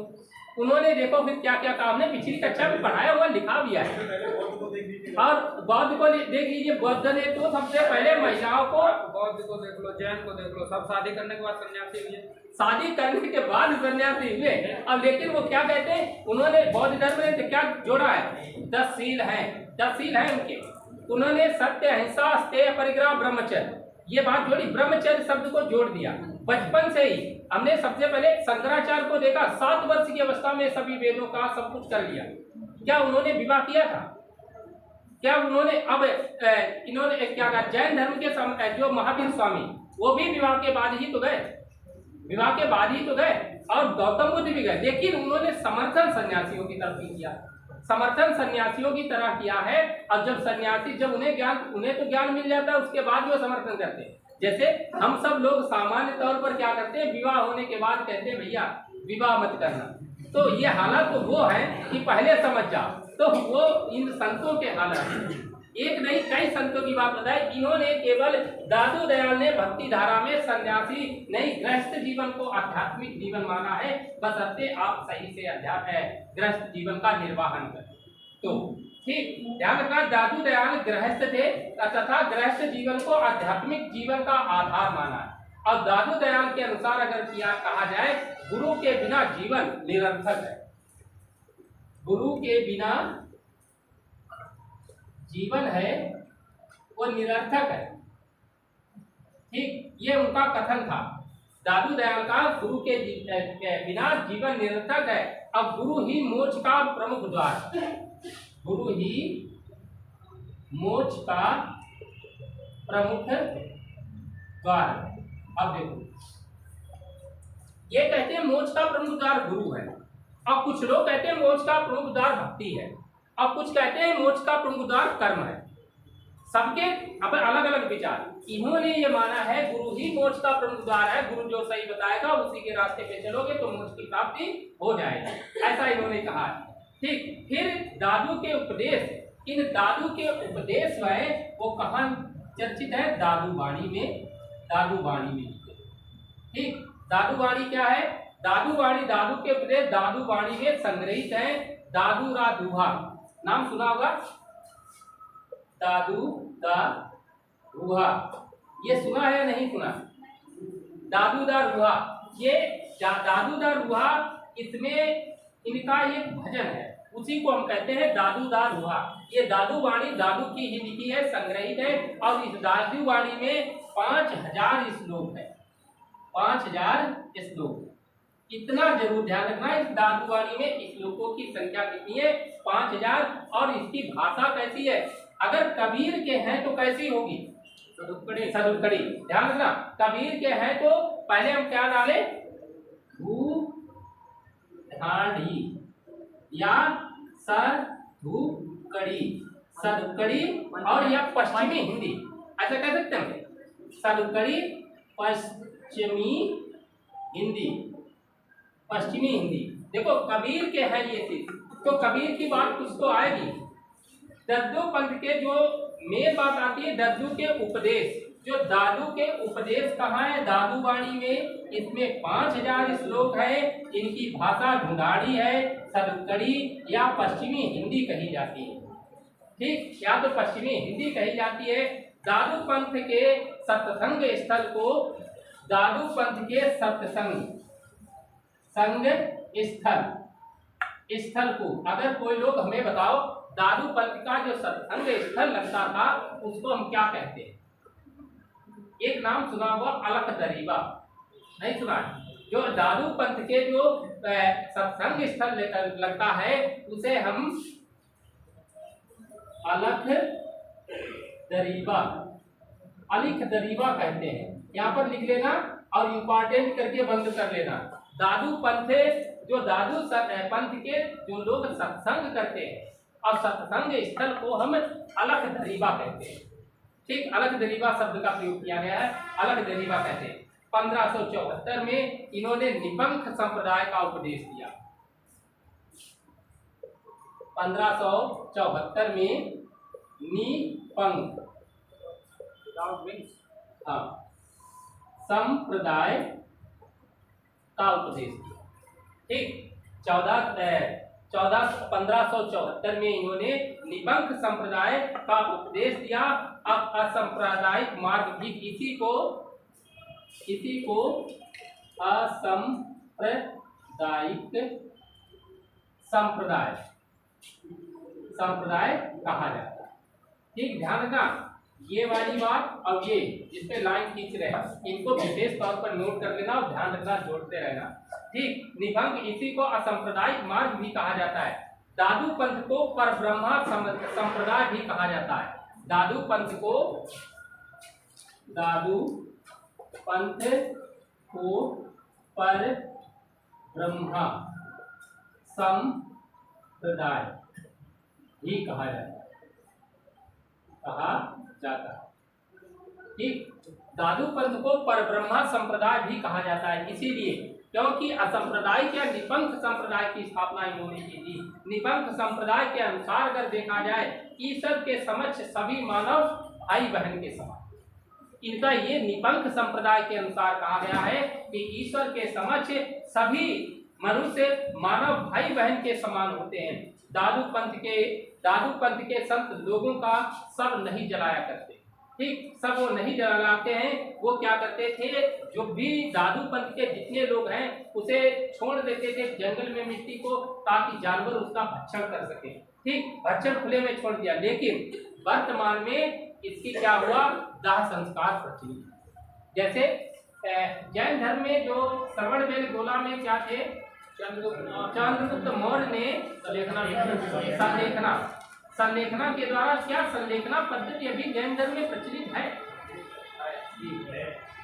उन्होंने देखो फिर क्या क्या काम, हमने पिछली कक्षा में पढ़ाया हुआ, लिखा भी है। और बौद्ध को देख लीजिए, बौद्ध ने तो सबसे पहले महिलाओं को, बौद्ध को देख लो, जैन को देख लो, सब शादी करने के बाद सन्यासी हुए। शादी करने के बाद सन्यासी हुए। अब लेकिन वो क्या कहते हैं, उन्होंने बौद्ध धर्म ने क्या जोड़ा है? 10 शील हैं, 10 शील हैं उनके। उन्होंने सत्य, अहिंसा, अस्तेय, परिग्रह, ब्रह्मचर्य, ये बात जोड़ी। ब्रह्मचर्य शब्द को जोड़ दिया बचपन से ही। हमने सबसे पहले शंकराचार्य को देखा, 7 वर्ष की अवस्था में सभी वेदों का सब कुछ कर लिया। क्या उन्होंने विवाह किया था? क्या उन्होंने, अब इन्होंने क्या कहा, जैन धर्म के जो महावीर स्वामी, वो भी विवाह के बाद ही तो गए, विवाह के बाद ही तो गए। और गौतम बुद्ध भी गए, लेकिन उन्होंने समर्थन सन्यासियों की तरफ ही किया, समर्थन सन्यासियों की तरह किया है। और जब सन्यासी, जब उन्हें तो ज्ञान मिल जाता है, उसके बाद वो समर्थन करते हैं। जैसे हम सब लोग सामान्य तौर पर क्या करते हैं, विवाह होने के बाद कहते हैं भैया विवाह मत करना। तो ये हालत तो वो है कि पहले समझ जाओ, तो वो इन संतों के हालत। एक नहीं कई संतों की बात बताई। इन्होंने केवल दादू दयाल ने भक्ति धारा में सन्यासी नहीं गृहस्थ जीवन को आध्यात्मिक जीवन माना है, बशर्ते आप सही से अध्यात्म गृहस्थ जीवन का निर्वाहन करें। तो ठीक ध्यान रखना, दादू दयाल गृहस्थ थे तथा गृहस्थ जीवन को आध्यात्मिक जीवन का आधार माना है। और दादू दयाल के अनुसार अगर किया कहा जाए, गुरु के बिना जीवन निरर्थक है। गुरु के बिना जीवन है वो निरर्थक है। ठीक, ये उनका कथन था दादू दयाल का, गुरु के बिना जीवन निरर्थक है। अब गुरु ही मोक्ष का प्रमुख द्वार, गुरु ही मोक्ष का प्रमुख द्वार। अब देखो, ये कहते हैं मोक्ष का प्रमुख द्वार गुरु है, अब कुछ लोग कहते हैं मोक्ष का प्रमुख द्वार भक्ति है, अब कुछ कहते हैं मोक्ष का प्रमुख द्वार कर्म है। सबके अब अलग अलग विचार। इन्होंने ये माना है गुरु ही मोक्ष का प्रमुख द्वार है, गुरु जो सही बताएगा उसी के रास्ते पे चलोगे तो मोक्ष की प्राप्ति हो जाएगी, ऐसा इन्होंने कहा है। ठीक, फिर दादू के उपदेश, इन दादू के उपदेश में वो कहाँ चर्चित है? दादू वाणी में, दादू वाणी में। ठीक, दादू वाणी क्या है? दादू वाणी, दादू के उपदेश दादू वाणी में संग्रहित है। दादू रा दुहा नाम सुना होगा, दादू दा रूहा, ये सुना है या नहीं सुना? दादू दा रूहा, ये दादू दा रूहा, इसमें इनका एक भजन है, उसी को हम कहते हैं दादू दा रूहा। ये दादू वाणी दादू की ही लिखी है, संग्रहित है, और इस दादू वाणी में 5000 श्लोक है, 5000 श्लोक। इतना जरूर ध्यान रखना, इस दादू वाणी में श्लोकों की संख्या कितनी है? 5000। और इसकी भाषा कैसी है? अगर कबीर के हैं तो कैसी होगी? सदुक्कड़ी, सदुक्कड़ी। ध्यान रखना, कबीर के हैं तो पहले हम क्या डाले? धू ढाढ़ी या सदुक्कड़ी, सदुक्कड़ी। और यह पश्चिमी हिंदी, ऐसा कह सकते हैं, सदुक्कड़ी पश्चिमी हिंदी, पश्चिमी हिंदी। देखो कबीर के हैं ये चीज, तो कबीर की बात कुछ तो आएगी। दद्दू पंथ के जो मेन बात आती है, दद्दू के उपदेश, जो दादू के उपदेश कहाँ है? दादू वाणी में। इसमें 5000 श्लोक है, इनकी भाषा ढूंढाड़ी है, सदुक्कड़ी या पश्चिमी हिंदी कही जाती है। ठीक, या तो पश्चिमी हिंदी कही जाती है। दादू पंथ के सत्संग स्थल को, दादू पंथ के सत्संग संग स्थल को, अगर कोई लोग हमें बताओ दादू पंथ का जो सत्संग स्थल लगता था उसको हम क्या कहते हैं? एक नाम सुना हुआ अलख दरीबा, नहीं सुना? जो दादू पंथ के जो सत्संग स्थल लगता है उसे हम अलख दरीबा, अलिख दरीबा कहते हैं। यहाँ पर लिख लेना और इम्पोर्टेंट करके बंद कर लेना। दादू पंथ, जो दादू पंथ के जो लोग सत्संग करते हैं और सत्संग स्थल को हम अलख दरीबा कहते हैं। ठीक, अलख दरीबा शब्द का प्रयोग किया गया है, अलख दरीबा कहते हैं। 1574 में इन्होंने निपंख संप्रदाय का उपदेश दिया। 1574 में निपंख संप्रदाय का उपदेश दिया। ठीक, 1574 में इन्होंने निपंख संप्रदाय का उपदेश दिया। अब असंप्रदायिक मार्ग भी किसी को असंप्रदायिक संप्रदाय कहा जाता है। ठीक, ध्यान रखना, ये वाली बात और ये जिसपे लाइन खींच रहे हैं इनको विशेष तौर पर नोट कर लेना और ध्यान रखना, जोड़ते रहना। ठीक, निभंग इसी को असंप्रदायिक मार्ग भी कहा जाता है। दादू पंथ को परब्रह्मा संप्रदाय भी कहा जाता है। दादू पंथ को पर ब्रह्मा संप्रदाय भी कहा जाता है। ठीक, दादू पंथ को परब्रह्मा संप्रदाय भी कहा जाता है, इसीलिए क्योंकि असंप्रदायिक या निपंथ संप्रदाय की स्थापना इन्होंने की थी। निपंथ संप्रदाय के अनुसार अगर देखा जाए, ईश्वर के समक्ष सभी मानव भाई बहन के समान। इनका ये निपंथ संप्रदाय के अनुसार कहा गया है कि ईश्वर के समक्ष सभी मनुष्य मानव भाई बहन के समान होते हैं। दादू पंथ के संत लोगों का सब नहीं जलाया करते, ठीक, सब वो नहीं जलाते हैं। वो क्या करते थे, जो भी दादू पंथ के जितने लोग हैं उसे छोड़ देते थे जंगल में मिट्टी को, ताकि जानवर उसका भक्षण कर सके, ठीक, भक्षण खुले में छोड़ दिया। लेकिन वर्तमान में इसकी क्या हुआ, दाह संस्कार प्रचलित। जैसे जैन धर्म में जो श्रवण बेल गोला में क्या थे, चंद्रगुप्त मौर्य ने संलेखना के द्वारा, क्या संलेखना पद्धति अभी जैन धर्म में प्रचलित है?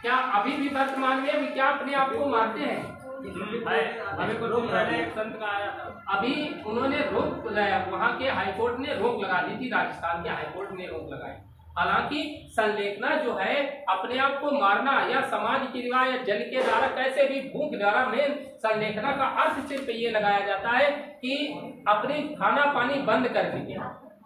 क्या अभी भी वर्तमान में अभी क्या अपने आप को मारते हैं? अभी को रोक पहले एक संत का आया था, अभी उन्होंने रोक लगाया, वहाँ के हाईकोर्ट ने रोक लगा दी थी, राजस्थान के हाईकोर्ट ने रोक लगाई। हालांकि संलेखना जो है अपने आप को मारना या समाज की रिवाज या जल के द्वारा कैसे भी भूख द्वारा में, संलेखना का अर्थ सिर्फ ये लगाया जाता है कि अपने खाना पानी बंद करके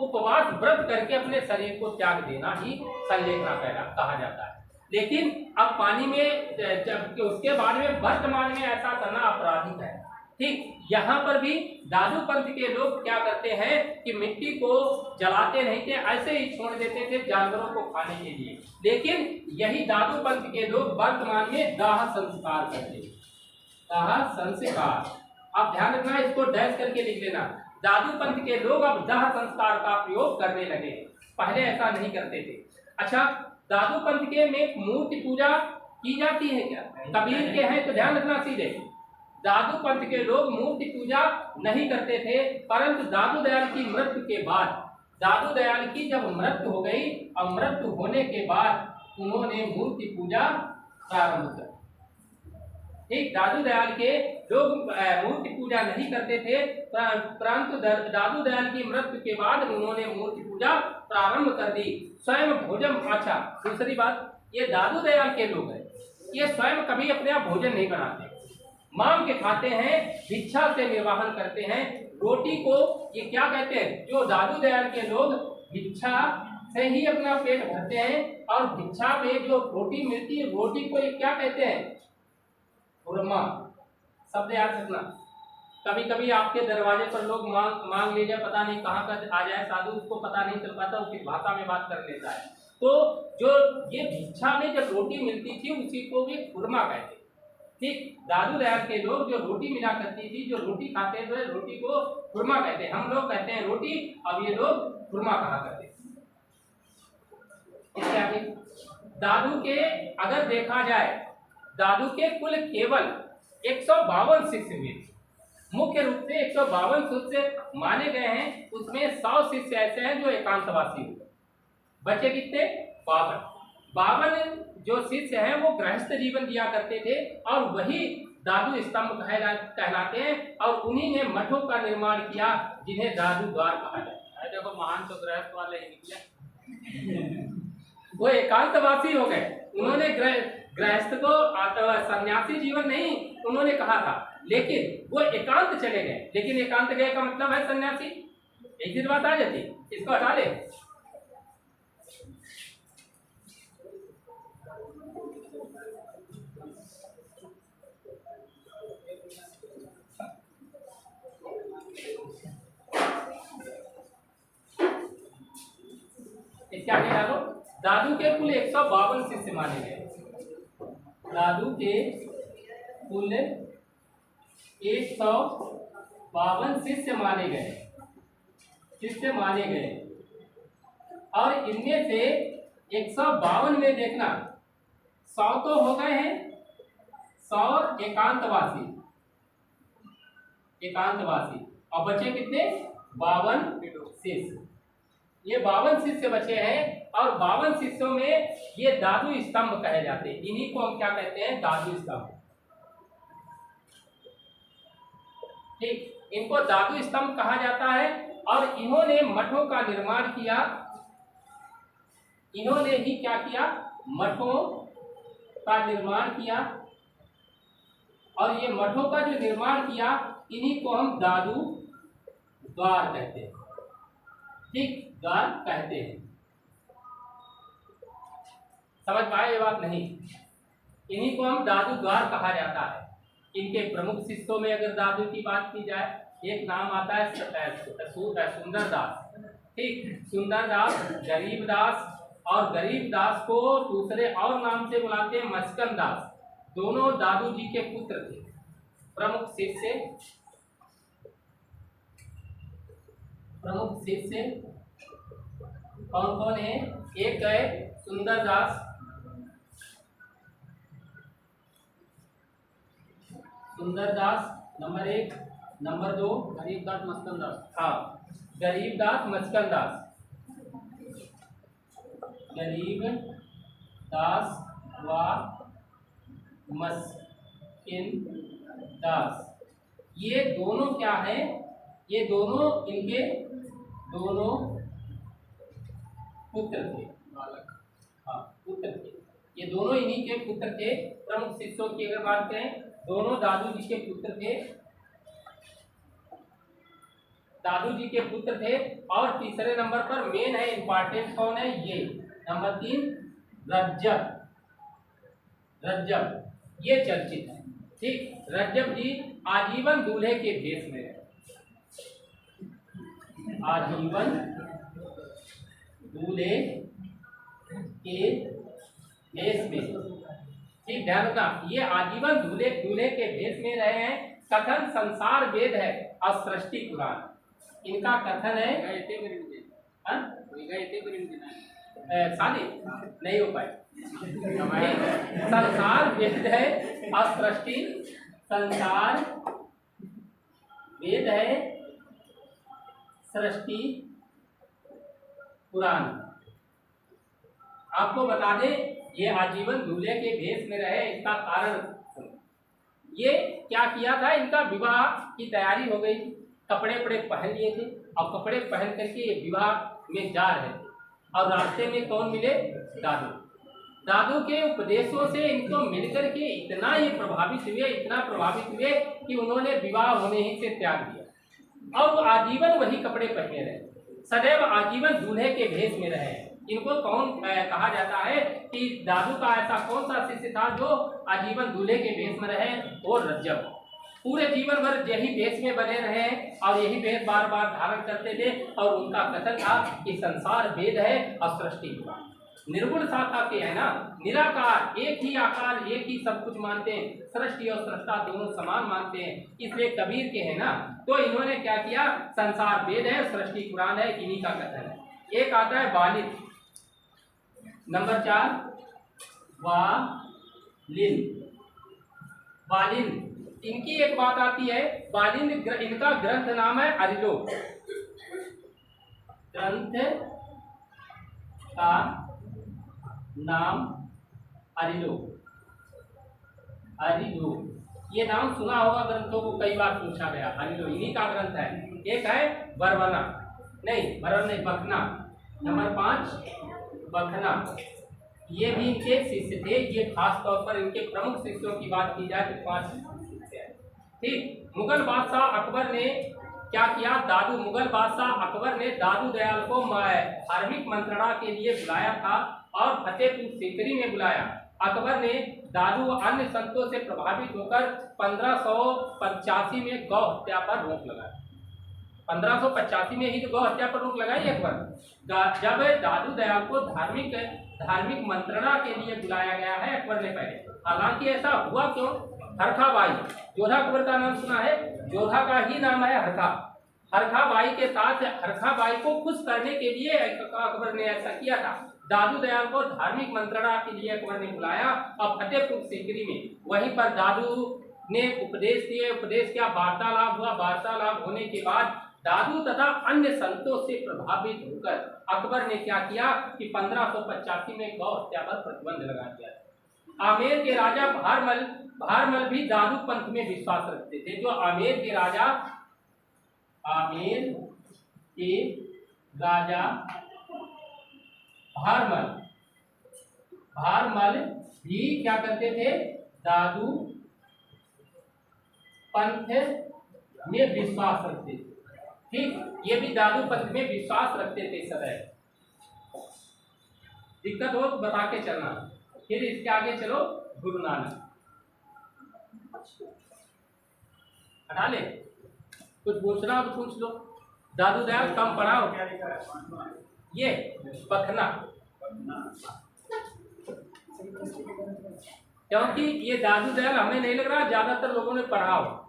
उपवास व्रत करके अपने शरीर को त्याग देना ही संलेखना कहा जाता है। लेकिन अब पानी में जब उसके बाद में वर्तमान में ऐसा करना अपराधिक है, ठीक। यहाँ पर भी दादू पंथ के लोग क्या करते हैं कि मिट्टी को जलाते नहीं थे, ऐसे ही छोड़ देते थे जानवरों को खाने के लिए। लेकिन यही दादू पंथ के लोग वर्तमान में दाह संस्कार करते हैं, दाह संस्कार। अब ध्यान रखना, इसको डैश करके लिख लेना। दादू पंथ के लोग अब दाह संस्कार का प्रयोग करने लगे, पहले ऐसा नहीं करते थे। अच्छा, दादू पंथ के में मूर्ति पूजा की जाती है क्या? कबीर के हैं तो ध्यान रखना सीधे, दादू पंथ के लोग मूर्ति पूजा नहीं करते थे, परंतु दादू दयाल की मृत्यु के बाद, दादू दयाल की जब मृत्यु हो गई और मृत्यु होने के बाद उन्होंने मूर्ति पूजा प्रारंभ कर, ठीक। दादू दयाल के लोग मूर्ति पूजा नहीं करते थे, परंतु दादू दयाल की मृत्यु के बाद उन्होंने मूर्ति पूजा प्रारंभ कर दी। स्वयं भोजन, अच्छा दूसरी बात, ये दादू दयाल के लोग हैं, ये स्वयं कभी अपने आप भोजन नहीं बनाते, मांग के खाते हैं, भिक्षा से निर्वाहन करते हैं। रोटी को ये क्या कहते हैं, जो दादू दयाल के लोग भिक्षा से ही अपना पेट भरते हैं, और भिक्षा में जो रोटी मिलती है, रोटी को ये क्या कहते हैं, खुरमा। शब्द याद रखना, कभी कभी आपके दरवाजे पर लोग मांग ले जाए, पता नहीं कहाँ का आ जाए साधु, उसको पता नहीं चल पाता, वो किस भाषा में बात कर लेता है। तो जो ये भिक्षा में जब रोटी मिलती थी उसी को भी खुरमा कहते, ठीक। दादू दयाल के लोग जो रोटी मिला करती थी, जो रोटी खाते थे, रोटी को खुरमा कहते हैं। हम लोग कहते हैं रोटी, अब ये लोग खुरमा कहा करते। इसके आगे दादू के अगर देखा जाए, दादू के कुल केवल 152 शिष्य हुए, मुख्य रूप से 152 शिष्य माने गए हैं। उसमें 100 शिष्य ऐसे हैं जो एकांतवासी हुए, बचे कितने, 52 जो शिष्य हैं वो गृहस्थ जीवन जिया करते थे, और वही दादू स्तंभ कहलाते हैं, और उन्हीं ने मठों का निर्माण किया जिन्हें दादू द्वार कहा जाता है। देखो महान तो गृहस्थ वाले ही निकले, वो एकांतवासी हो गए। उन्होंने गृहस्थ को सन्यासी जीवन नहीं उन्होंने कहा था, लेकिन वो एकांत चले गए। लेकिन एकांत गए का मतलब है सन्यासी, एक दिन बात आ जाती, इसको हटा ले। इसके आगे डालो, दादू के कुल 152 शिष्य माने गए। दादू के कुल 152 शिष्य माने गए, और इनमें से 152 में देखना 100 तो हो गए हैं, 100 एकांतवासी, और बचे कितने, 52 शिष्य। ये 52 शिष्य बचे हैं, और 52 शिष्यों में ये दादू स्तंभ कहे जाते हैं। इन्हीं को हम क्या कहते हैं, दादू स्तंभ, ठीक। इनको दादू स्तंभ कहा जाता है, और इन्होंने मठों का निर्माण किया। इन्होंने ही क्या किया, मठों का निर्माण किया, और ये मठों का जो निर्माण किया, इन्हीं को हम दादू द्वार कहते हैं। ठीक, द्वार कहते हैं। समझ पाए ये बात? नहीं, इन्हीं को हम दादू द्वार कहा जाता है। इनके प्रमुख शिष्यों में अगर दादू की बात की जाए, एक नाम आता है सुंदरदास। ठीक, सुंदरदास, गरीबदास, और गरीबदास को दूसरे और नाम से बुलाते हैं मस्कन दास। दोनों दादू जी के पुत्र थे। प्रमुख शिष्य कौन कौन है? एक है सुंदरदास, नंबर 1, नंबर 2 गरीबदास मस्कंदास। हाँ, गरीबदास मस्कंदास, गरीबदास व मस्किनदास। ये दोनों क्या है? ये दोनों इनके दोनों पुत्र थे, बालक। हाँ, पुत्र थे। ये दोनों इन्हीं के पुत्र थे। प्रमुख शिष्यों की अगर बात करें, दोनों दादू जी के पुत्र थे, और तीसरे नंबर पर मेन है, इंपॉर्टेंट कौन है? ये नंबर 3 रज्जब, ये चर्चित है। ठीक, रज्जब जी आजीवन दूल्हे के भेष में रहे, आजीवन दूल्हे के भेष में। ठीक, ध्यान रखना, ये आजीवन दूल्हे के भेष में रहे हैं। कथन संसार वेद है और सृष्टि पुराण, इनका कथन है। शादी नहीं हो पाए। संसार वेद है और सृष्टि, संसार वेद है, सृष्टि पुराण। आपको बता दें, ये आजीवन दूल्हे के भेष में रहे, इसका कारण ये क्या किया था? इनका विवाह की तैयारी हो गई, कपड़े पहन लिए थे, और कपड़े पहन करके ये विवाह में जा रहे थे, और रास्ते में कौन मिले? दादू के उपदेशों से इनको मिलकर के इतना ये प्रभावित हुए कि उन्होंने विवाह होने ही से त्याग दिया, और वो आजीवन वही कपड़े पहने रहे, सदैव आजीवन दूल्हे के भेष में रहे। इनको कौन कहा जाता है कि दादू का ऐसा कौन सा शिष्य था जो आजीवन दूल्हे के भेष में रहे? वो रज्जब। पूरे जीवन भर यही भेष में बने रहे और यही भेष बार बार धारण करते थे, और उनका कथन था कि संसार वेद है और सृष्टि पुराण। निर्गुण शाखा के है ना, निराकार, एक ही आकार, एक ही सब कुछ मानते हैं, सृष्टि और सृष्टा दोनों समान मानते हैं, इसलिए कबीर के है ना। तो इन्होंने क्या किया? संसार वेद है, सृष्टि पुराण है, इन्हीं का कथन है। एक आता है बालिन, नंबर 4 बालिन। इनकी एक बात आती है, बालिन, इनका ग्रंथ नाम है अरिलोक। ग्रंथ का नाम अरिलोक। ये नाम सुना होगा, ग्रंथों को कई बार पूछा गया। अरिलोक इन्हीं का ग्रंथ है। एक है बरवना, नहीं बखना, नंबर 5 बखना। ये भी इनके शिष्य थे। ये खास तौर पर इनके प्रमुख शिष्यों की बात की जाए तो 5 शिष्य हैं। ठीक, मुगल बादशाह अकबर ने क्या किया? मुगल बादशाह अकबर ने दादू दयाल को धार्मिक मंत्रणा के लिए बुलाया था, और फतेहपुर सीकरी में बुलाया। अकबर ने दादू अन्य संतों से प्रभावित होकर 1585 में गौ हत्या पर रोक लगाई। 1585 में ही तो गौ हत्या पर रोक लगाई अकबर। जब दादू दयाल को धार्मिक मंत्रणा के लिए बुलाया गया है अकबर ने पहले। हालांकि ऐसा हुआ क्यों? हरखाबाई, जोधा अकबर का नाम सुना है, जोधा का ही नाम है हरखाबाई के साथ हरखाबाई को खुश करने के लिए अकबर ने ऐसा किया था। दादू दयाल को धार्मिक मंत्रणा के लिए अकबर ने बुलाया, और फतेहपुर सीकरी में वहीं पर दादू ने उपदेश दिए। उपदेश क्या? वार्तालाप हुआ। वार्तालाप होने के बाद दादू तथा अन्य संतों से प्रभावित होकर अकबर ने क्या किया कि 1585 में गौ हत्या पर प्रतिबंध लगा दिया। आमेर के राजा भारमल भी दादू पंथ में विश्वास रखते थे। जो आमेर के राजा भारमल भी क्या करते थे? दादू पंथ में विश्वास रखते थे। ठीक, ये भी दादू पंथ में विश्वास रखते थे सदैव। दिक्कत हो तो बता के चलना। फिर इसके आगे चलो, गुरु नानक। हटा ले, कुछ पूछना हो तो पूछ लो। दादू दयाल कम पढ़ाओ। ये बखना, क्योंकि ये दादू दयाल हमें नहीं लग रहा ज्यादातर लोगों ने पढ़ा हो।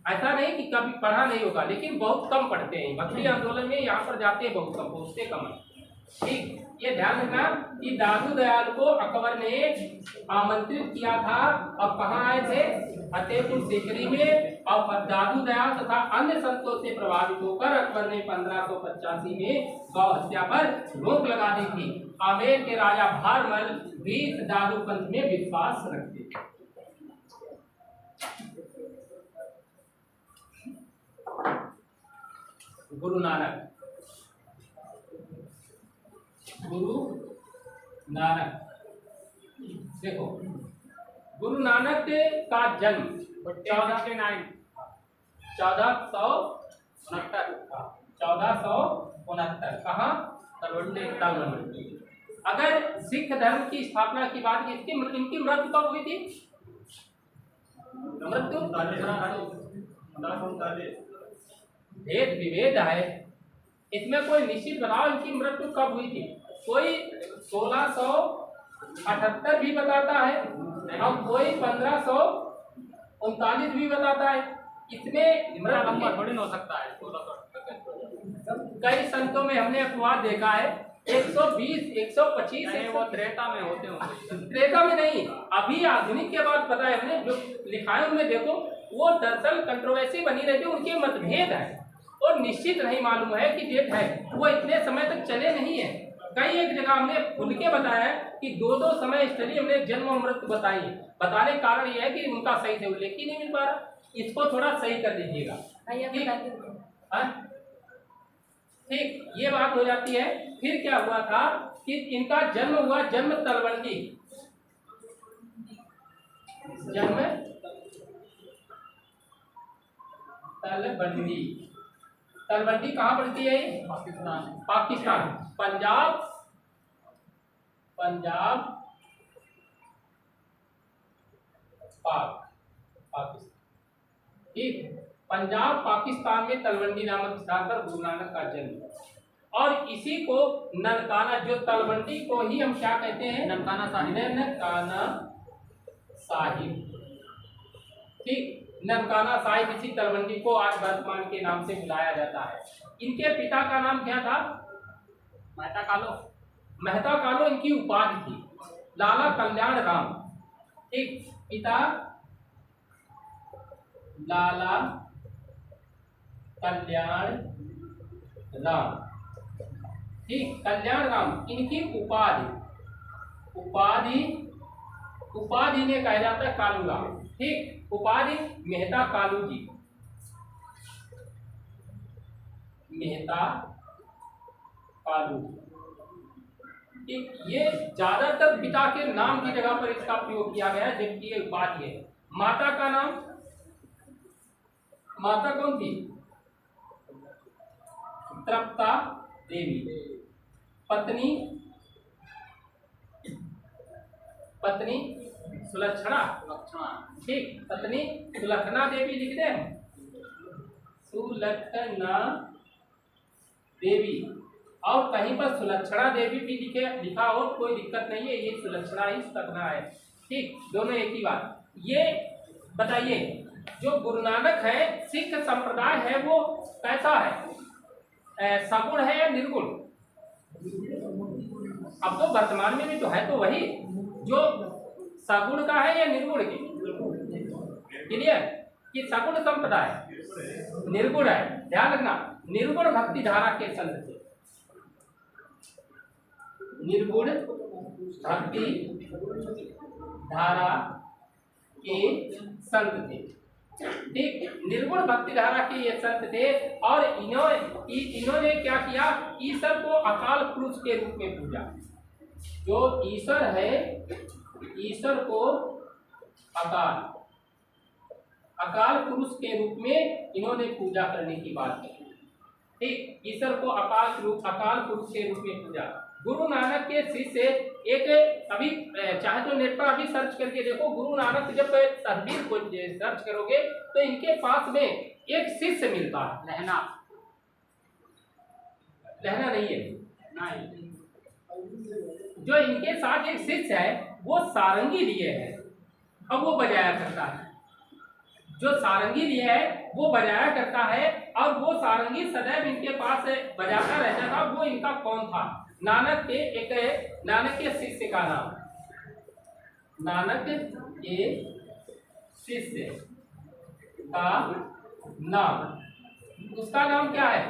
ऐसा नहीं कि कभी पढ़ा नहीं होगा, लेकिन बहुत कम पढ़ते हैं। भक्ति आंदोलन में यहाँ पर जाते हैं बहुत कम, पहुँचते कम है। ठीक, ये ध्यान रखना कि दादू दयाल को अकबर ने आमंत्रित किया था। और कहाँ आए थे? फतेहपुर सीकरी में। और दादू दयाल तथा अन्य संतों से प्रभावित होकर अकबर ने 1585 में गौ हत्या पर रोक लगा दी थी। आमेर के राजा भारमल भी इस दादू पंथ में विश्वास रखते थे। गुरु नानक, गुरु नानक देखो, गुरु नानक का जन्म 1469 कहाँ? तलवंडी। अगर सिख धर्म की स्थापना की बात की, इनकी मृत्यु कब हुई थी? मृत्यु भेद विभेद है, इसमें कोई निश्चित बताओ इनकी मृत्यु कब हुई थी। कोई 1678 भी बताता है और कोई 1539 भी बताता है। इसमें लंबा थोड़ी ना हो सकता है। कई संतों में हमने अपवाद देखा है 120, 125। वो त्रेता में होते होंगे। त्रेता में नहीं, अभी आधुनिक के बाद पता है हमने जो लिखा है उनमें देखो, वो दरअसल कंट्रोवर्सी बनी रहती है, उनके मतभेद है और निश्चित नहीं मालूम है कि डेट है। वो इतने समय तक चले नहीं है। कई एक जगह हमने खुल के बताया है कि दो समय स्थली हमने जन्म और मृत्यु बताई है। बताने का कारण यह है कि उनका सही से उल्लेख ही नहीं मिल पा रहा। इसको थोड़ा सही कर दीजिएगा। ठीक, ये बात हो जाती है। फिर क्या हुआ था कि इनका जन्म हुआ, जन्म तलवंडी। जन्म तलवंडी। तलवंडी कहाँ पड़ती है? पाकिस्तान। पंजाब पाकिस्तान। ठीक, पंजाब पाकिस्तान में तलवंडी नामक स्थान पर गुरु नानक का जन्म। और इसी को ननकाना, जो तलवंडी को ही हम क्या कहते हैं? ननकाना साहिब। ननकाना साहिब। ठीक, ननकाना साहिब, इसी तलवंडी को आज वर्तमान के नाम से बुलाया जाता है। इनके पिता का नाम क्या था? मेहता कालो। मेहता कालो इनकी उपाधि थी। लाला कल्याण राम। ठीक, पिता लाला कल्याण राम। ठीक, कल्याण राम इनकी उपाधि ने कहा जाता है कालू राम। ठीक, उपाधि मेहता कालू जी। मेहता कालू। ठीक, ये ज्यादातर पिता के नाम की जगह पर इसका प्रयोग किया गया है, जबकि ये उपाधि है। माता का नाम, माता कौन थी? तृप्ता देवी। पत्नी सुलक्षणा। ठीक, पत्नी सुलक्षणा देवी लिख दे। सुलक्षणा देवी, और कहीं पर सुलक्षणा देवी भी लिखा हो कोई दिक्कत नहीं है, ये सुलक्षणा ही सकना है। ठीक, दोनों एक ही बात। ये बताइए, जो गुरु नानक है, सिख संप्रदाय है, वो कैसा है? सगुण है या निर्गुण? अब तो वर्तमान में भी तो है, तो वही जो सगुण का है या निर्गुण की? क्लियर कि सगुण संप्रदाय निर्गुण है। ध्यान रखना, निर्गुण भक्ति धारा के संत थे। निर्गुण भक्ति धारा के संत थे। ठीक, निर्गुण भक्ति धारा के ये संत थे। और इन्होंने क्या किया? ईश्वर को अकाल पुरुष के रूप में पूजा। जो ईश्वर है, ईश्वर को अकाल पुरुष के रूप में इन्होंने पूजा करने की बात की। ठीक, ईश्वर को अकाल पुरुष के रूप में पूजा। गुरु नानक के शिष्य एक, अभी चाहे तो नेट पर अभी सर्च करके देखो, गुरु नानक जब तस्वीर को सर्च करोगे तो इनके पास में एक शिष्य मिलता है। लहना नहीं है, नहीं, जो इनके साथ एक शिष्य है वो सारंगी लिए है, अब वो बजाया करता है। जो सारंगी लिए है वो बजाया करता है, और वो सारंगी सदैव इनके पास बजाता रहता था। वो इनका कौन था? नानक के शिष्य का नाम, नानक के शिष्य का नाम, उसका नाम क्या है?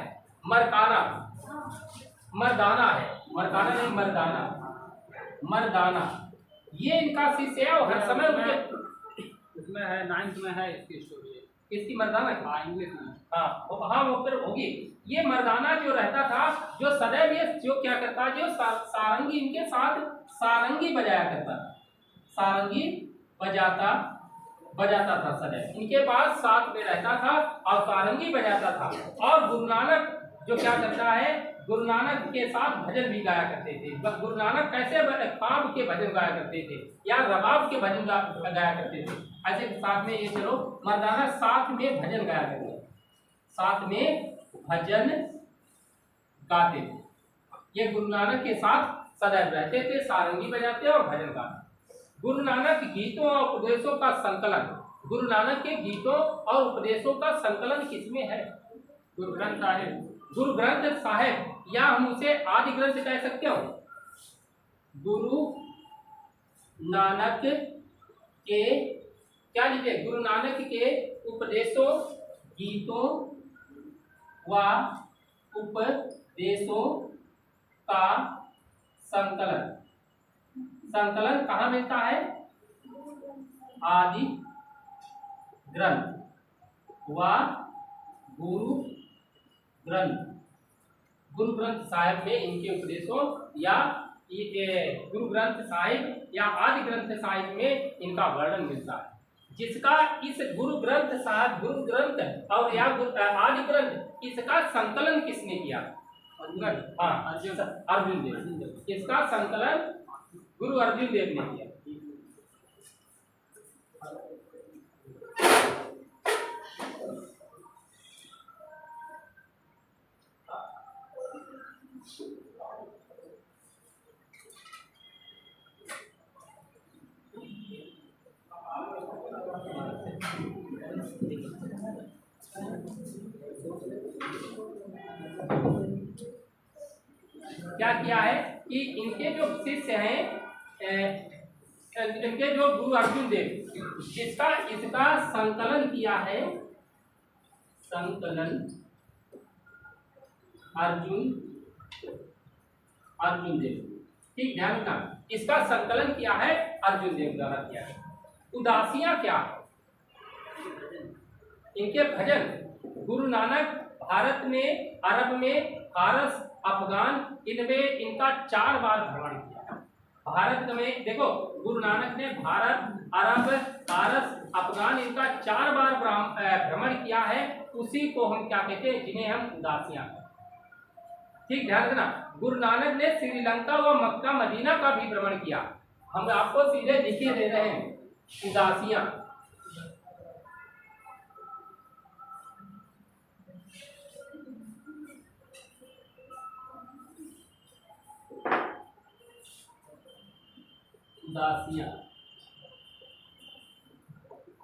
मरदाना है, मरदाना नहीं, मरदाना। ये इनका शिष्य है, और हर समय उनके उसमें है 9th में है इसकी स्टोरी। इसकी मर्दाना की? हाँ, इंग्लिश में। हाँ वो फिर होगी। ये मर्दाना जो रहता था, जो सदैव ये जो क्या करता, जो सारंगी इनके साथ सारंगी बजाया करता, सारंगी बजाता था सदैव, इनके पास साथ में रहता था और सारंगी बजाता था। और गुरु नानक जो क्या करता है, गुरु नानक के साथ भजन भी गाया करते थे। गुरु नानक कैसे पाप के भजन गाया करते थे या रबाब के भजन गाया करते थे, ऐसे साथ में ये चलो मर्दाना साथ में भजन गाया करते थे, साथ में भजन गाते थे। ये गुरु नानक के साथ सदैव रहते थे, सारंगी बजाते और भजन गाते। गुरु नानक गीतों और उपदेशों का संकलन, गुरु नानक के गीतों और उपदेशों का संकलन किसमें है? गुरु ग्रंथ साहिब। गुरु ग्रंथ साहिब, या हम उसे आदि ग्रंथ कह सकते हो। गुरु नानक के क्या लिखे? गुरु नानक के उपदेशों, गीतों व उपदेशों का संकलन। संकलन कहाँ मिलता है? आदि ग्रंथ व गुरु ग्रंथ साहिब में इनके उपदेशों, या गुरु ग्रंथ साहिब या आदि ग्रंथ साहिब में इनका वर्णन मिलता है। जिसका इस गुरु ग्रंथ साहिब, गुरु ग्रंथ और या आदि ग्रंथ, इसका संकलन किसने किया? हाँ, अर्जुन देव। इसका संकलन गुरु अर्जुन देव ने किया। क्या किया है कि इनके जो शिष्य हैं, इनके जो गुरु अर्जुन देव, इसका संकलन किया है, संकलन अर्जुन देव। ठीक, ध्यान रखना, इसका संकलन किया है अर्जुन देव द्वारा किया है। उदासियां क्या है? इनके भजन। गुरु नानक भारत में, अरब में, फारस, अफगान, इनमें इनका 4 बार भ्रमण किया। भारत में देखो, गुरु नानक ने भारत, अरब, फारस, अफगान, इनका 4 बार भ्रमण किया है। उसी को हम क्या कहते हैं? जिन्हें हम उदासियां। ठीक, ध्यान रखना, गुरु नानक ने श्रीलंका व मक्का मदीना का भी भ्रमण किया। हम आपको सीधे लिखे दे रहे हैं, उदासियां।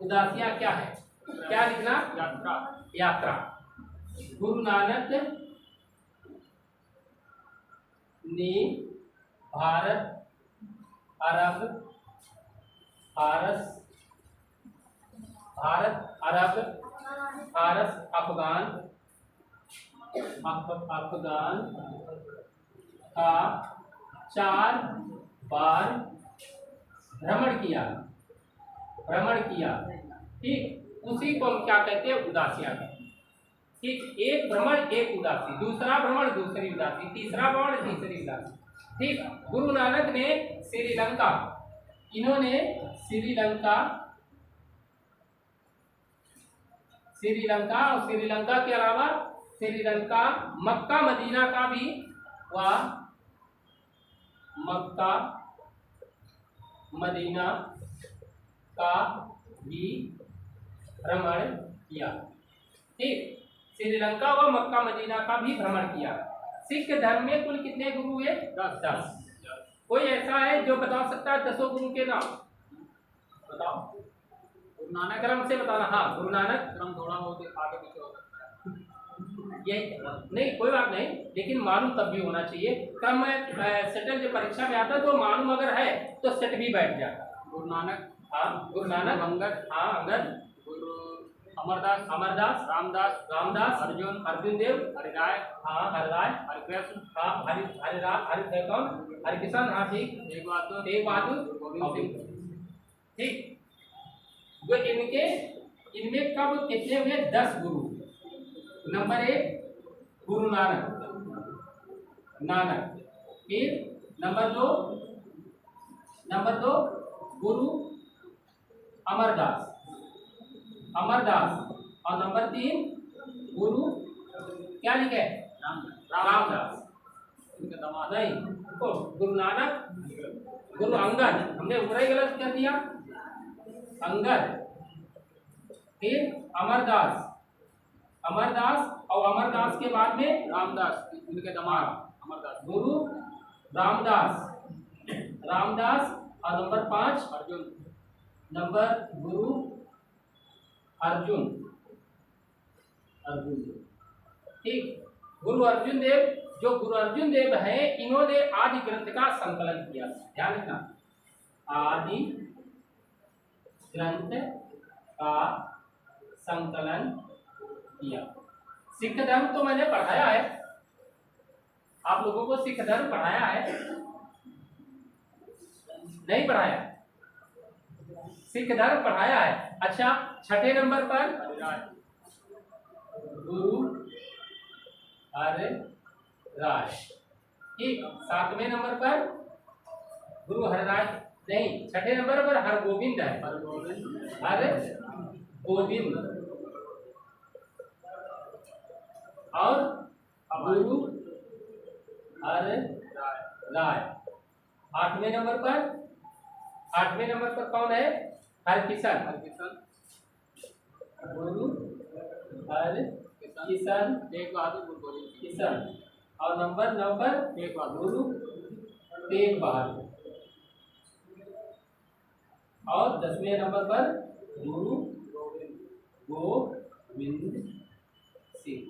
उदासियां क्या है? क्या लिखना? यात्रा। गुरु नानक ने भारत, अरब, फारस, अफगान का 4 बार भ्रमण किया। ठीक, उसी को हम क्या कहते हैं? उदासियां। ठीक, एक भ्रमण एक उदासी, दूसरा भ्रमण दूसरी उदासी, तीसरा भ्रमण तीसरी उदासी। ठीक, गुरु नानक ने श्रीलंका श्रीलंका और श्रीलंका के अलावा श्रीलंका मक्का मदीना का भी वह मक्का मदीना का भी भ्रमण किया। ठीक, श्रीलंका व मक्का मदीना का भी भ्रमण किया। सिख धर्म में कुल कितने गुरु हुए? 10। कोई ऐसा है जो बता सकता है 10 गुरु के नाम? बताओ। गुरु नानक क्रम से बताना। हाँ, गुरु नानक क्रम थोड़ा बहुत आगे पीछे हो सकता है। यही नहीं, कोई बात नहीं, लेकिन मालूम तब भी होना चाहिए। क्रम सेटल जो परीक्षा में आता है तो मालूम अगर है तो सेट भी बैठ जाता। गुरु नानक, हाँ, गुरु नानक, अंगद, हाँ अंगद, गुरु अमरदास, रामदास, अर्जुन, अर्जुन देव, हरिराय, हाँ हरिराय, हरिकृष्ण, हाँ हरिकृष्ण, हाँ ठीक, तेग बहादुर, गोविंद सिंह। ठीक, वो इनमें कब कितने हुए? 10 गुरु। नंबर 1 गुरु नानक, फिर नंबर 2 गुरु अमरदास, और नंबर 3 गुरु क्या लिखे? रामदास। नहीं, तो गुरु नानक, गुरु अंगद, हमने पूरा ही गलत कर दिया। अंगद, फिर अमरदास, और अमरदास के बाद में रामदास, इनके दामाद अमरदास, गुरु रामदास, और नंबर 5 अर्जुन, गुरु अर्जुन। ठीक, गुरु अर्जुन देव, जो गुरु अर्जुन देव है, इन्होंने आदि ग्रंथ का संकलन किया। ध्यान रखना, आदि ग्रंथ का संकलन किया। सिख धर्म तो मैंने पढ़ाया है, आप लोगों को सिख धर्म पढ़ाया है? नहीं पढ़ाया? सिख धर्म पढ़ाया है। अच्छा, 6ठे नंबर पर गुरु हरिराय। ठीक, 7वें नंबर पर गुरु हरिराय नहीं, 6ठे नंबर पर हरगोविंद है। हरगोविंद और गुरु हरिराय। 8वें नंबर पर कौन है? हरकिशन, गुरु हरकिशन, तेग बहादुर, गुरु गोविंद सिंह। किशन, और नंबर 9 पर गुरु तेग बहादुर, और 10वें नंबर पर गुरु गोविंद सिंह।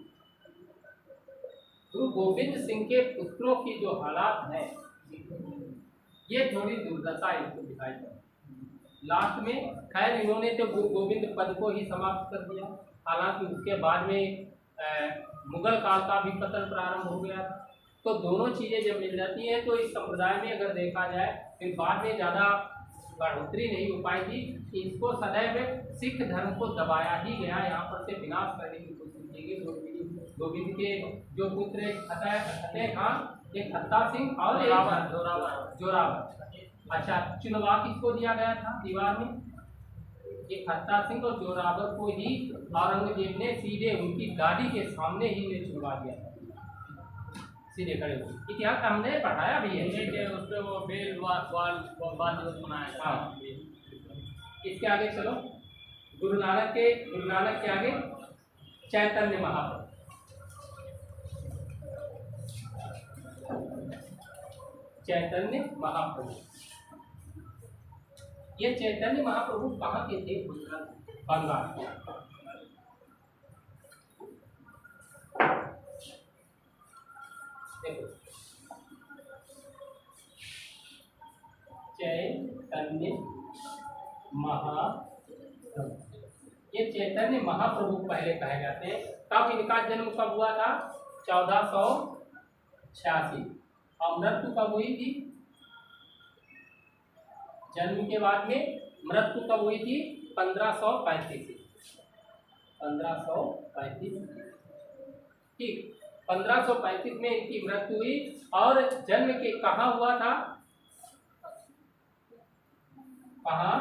गुरु गोविंद सिंह के पुत्रों की जो हालात है, ये थोड़ी दुर्दशा इनको दिखाई पड़ी। लास्ट में खैर इन्होंने तो गुरु गोविंद पद को ही समाप्त कर दिया। हालांकि उसके बाद में मुगल काल का भी पतन प्रारंभ हो गया। तो दोनों चीज़ें जब मिल जाती हैं तो इस संप्रदाय में अगर देखा जाए, फिर बाद में ज़्यादा बढ़ोतरी नहीं हो पाएगी। इसको सदैव सिख धर्म को दबाया ही गया, यहाँ पर से विनाश करने की कोशिश की गई। गोविंद के जो पुत्र फतेह खान, एक हत्ता सिंह और जोरावर। अच्छा, चुनवा किसको दिया गया था दीवार में? एक हत्ता सिंह और जोरावर को ही औरंगजेब ने सीधे उनकी गाड़ी के सामने ही ने चुनवा दिया था, सीधे खड़े हुए। इतिहास हमने पढ़ाया भी है। उस पर वो बेल वाल बनाया। हाँ, इसके आगे चलो। गुरु नानक के आगे चैतन्य महाप्रभु। ये चैतन्य महाप्रभु कहाँ के थे? बंगाल। देखो, चैतन्य महाप्रभु, ये चैतन्य महाप्रभु पहले कहे जाते हैं। तब इनका जन्म कब हुआ था? 1486। और मृत्यु कब हुई थी? जन्म के बाद में मृत्यु कब हुई थी? 1535। 1535, ठीक, 1535 में इनकी मृत्यु हुई। और जन्म के कहाँ हुआ था? कहाँ?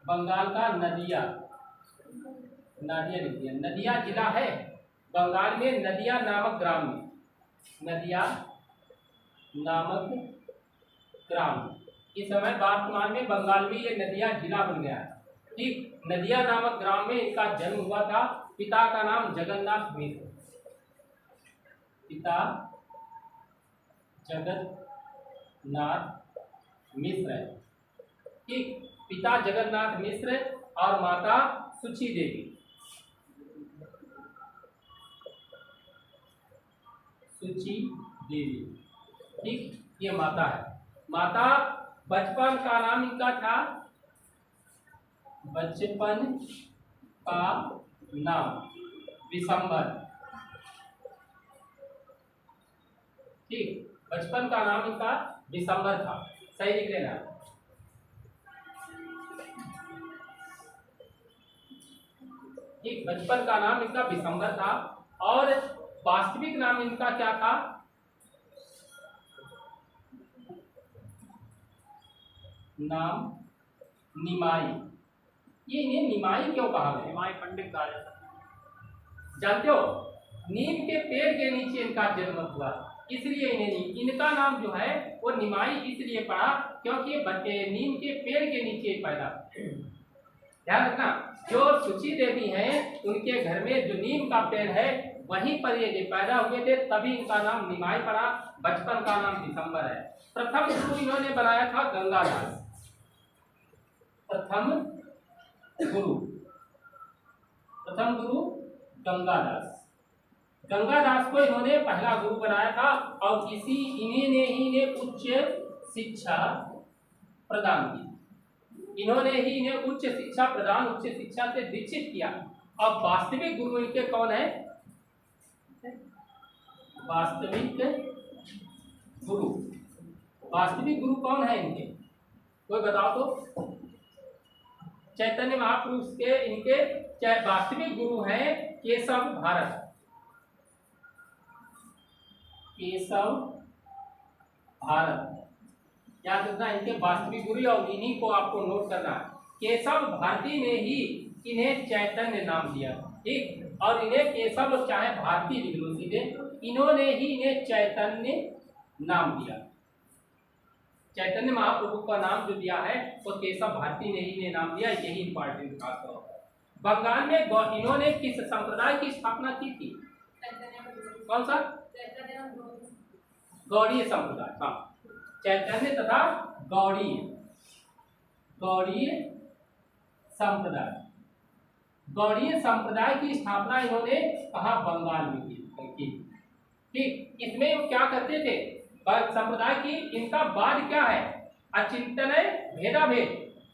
बंगाल का नदिया, नादिया लिख दिया। नदिया जिला है बंगाल में, नदिया नामक ग्राम में, नदिया नामक ग्राम। इस समय वर्तमान में बंगाल में ये नदिया जिला बन गया है। ठीक, नदिया नामक ग्राम में इनका जन्म हुआ था। पिता का नाम जगन्नाथ मिश्र, पिता जगन्नाथ मिश्र है। ठीक, पिता जगन्नाथ मिश्र और माता सुची देवी। सुची देवी, ठीक, ये माता है। माता बचपन का नाम इनका था, बचपन का नाम विशंबर। ठीक, बचपन का नाम इनका विशंबर था। सही लिख लेना। ठीक, बचपन का नाम इनका विशंबर था और वास्तविक नाम इनका क्या था? नाम निमाई। ये इन्हें निमाई क्यों कहा गया? निमाई पंडित कहा जाता है। जानते हो, नीम के पेड़ के नीचे इनका जन्म हुआ, इसलिए इन्हें इनका नाम जो है वो निमाई इसलिए पड़ा क्योंकि ये बच्चे नीम के पेड़ के नीचे पैदा। ध्यान रखना, जो सुची देवी हैं उनके घर में जो नीम का पेड़ है वहीं पर ये पैदा हुए थे, तभी इनका नाम निमाई पड़ा। बचपन का नाम दिसंबर है। प्रथम गुरु इन्होंने बनाया था गंगादास। प्रथम गुरु गंगादास। गंगादास को इन्होंने पहला गुरु बनाया था और इन्हीं ने ही उच्च शिक्षा प्रदान की। इन्होंने ही इन्हें उच्च शिक्षा प्रदान, उच्च शिक्षा से दीक्षित किया। अब वास्तविक गुरु इनके कौन है? वास्तविक गुरु कौन है इनके? कोई बताओ तो। चैतन्य महापुरुष के इनके वास्तविक गुरु हैं केशव भारत। केशव भारत याद रखना, इनके वास्तविक गुरु, और इन्हीं को आपको नोट करना है। केशव भारती ने ही इन्हें चैतन्य नाम दिया। ठीक, और इन्हें केशव चाहे भारती लिख लो सीधे, इन्होंने ही इन्हें चैतन्य नाम दिया। चैतन्य महाप्रभु का नाम जो दिया है वो केशव भारती ने ही इन्हें नाम दिया। यही इंपॉर्टेंट खास तौर पर। बंगाल में इन्होंने किस संप्रदाय की स्थापना की थी? कौन सा? गौड़ीय संप्रदाय। हाँ, चैतन्य तथा गौड़ीय संप्रदाय। गौड़ीय संप्रदाय की स्थापना इन्होंने कहा बंगाल में की। ठीक, इसमें क्या करते थे? संप्रदाय की इनका वाद क्या है? अचिंतन भेदाभेद।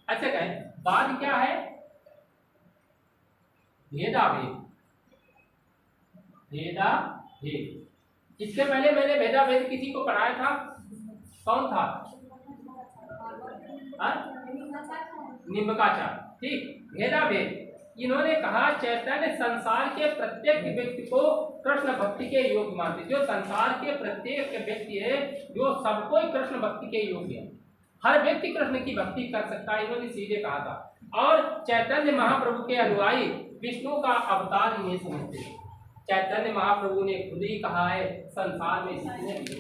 अच्छा कहें, वाद क्या है? भेदाभेद। इसके पहले मैंने भेदाभेद किसी को पढ़ाया था, कौन था? निम्बकाचार्य। ठीक, भेदाभेद। इन्होंने कहा चैतन्य संसार के प्रत्येक व्यक्ति को कृष्ण भक्ति के योग्य मानते। जो संसार के प्रत्येक व्यक्ति है जो सबको कृष्ण भक्ति के योग्य है, हर व्यक्ति कृष्ण की भक्ति कर सकता है, इन्होंने सीधे कहा था। और चैतन्य महाप्रभु के अनुयायी विष्णु का अवतार इन्हें समझते हैं। चैतन्य महाप्रभु ने खुद ही कहा है संसार में जितने भी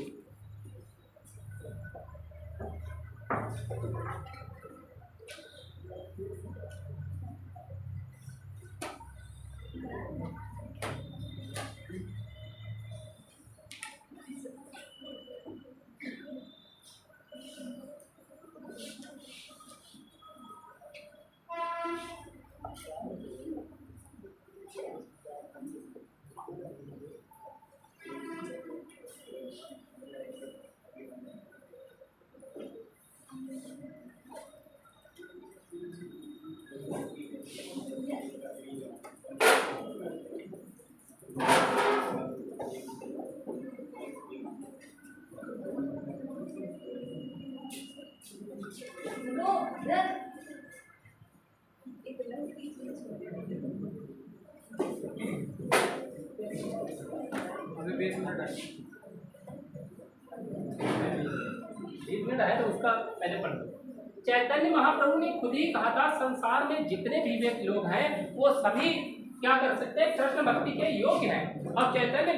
है तो उसका पहले पढ़ लो। चैतन्य महाप्रभु ने खुद ही कहा था संसार में जितने भी व्यक्ति लोग हैं वो सभी क्या कर सकते हैं, कृष्ण भक्ति के योग्य हैं। और चैतन्य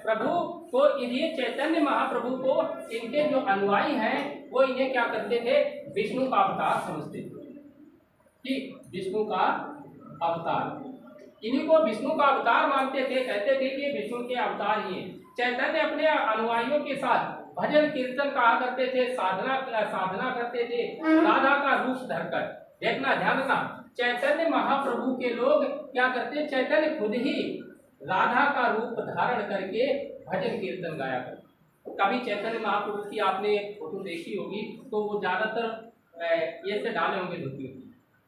प्रभु को, इन्हीं चैतन्य महाप्रभु को इनके जो अनुयायी हैं वो इन्हें क्या करते थे, विष्णु का अवतार समझते थे। ठीक, विष्णु का अवतार, इन्हीं को विष्णु का अवतार मानते थे, कहते थे कि विष्णु के अवतार ही हैं। चैतन्य अपने अनुयायियों के साथ भजन कीर्तन कहा करते थे, साधना करते थे राधा का रूप धरकर। देखना, ध्यान रखना, चैतन्य महाप्रभु के लोग क्या करते, चैतन्य खुद ही राधा का रूप धारण करके भजन कीर्तन गाया करते। कभी चैतन्य महाप्रभु की आपने फोटो देखी होगी तो वो ज्यादातर ये से डाले होंगे धोती,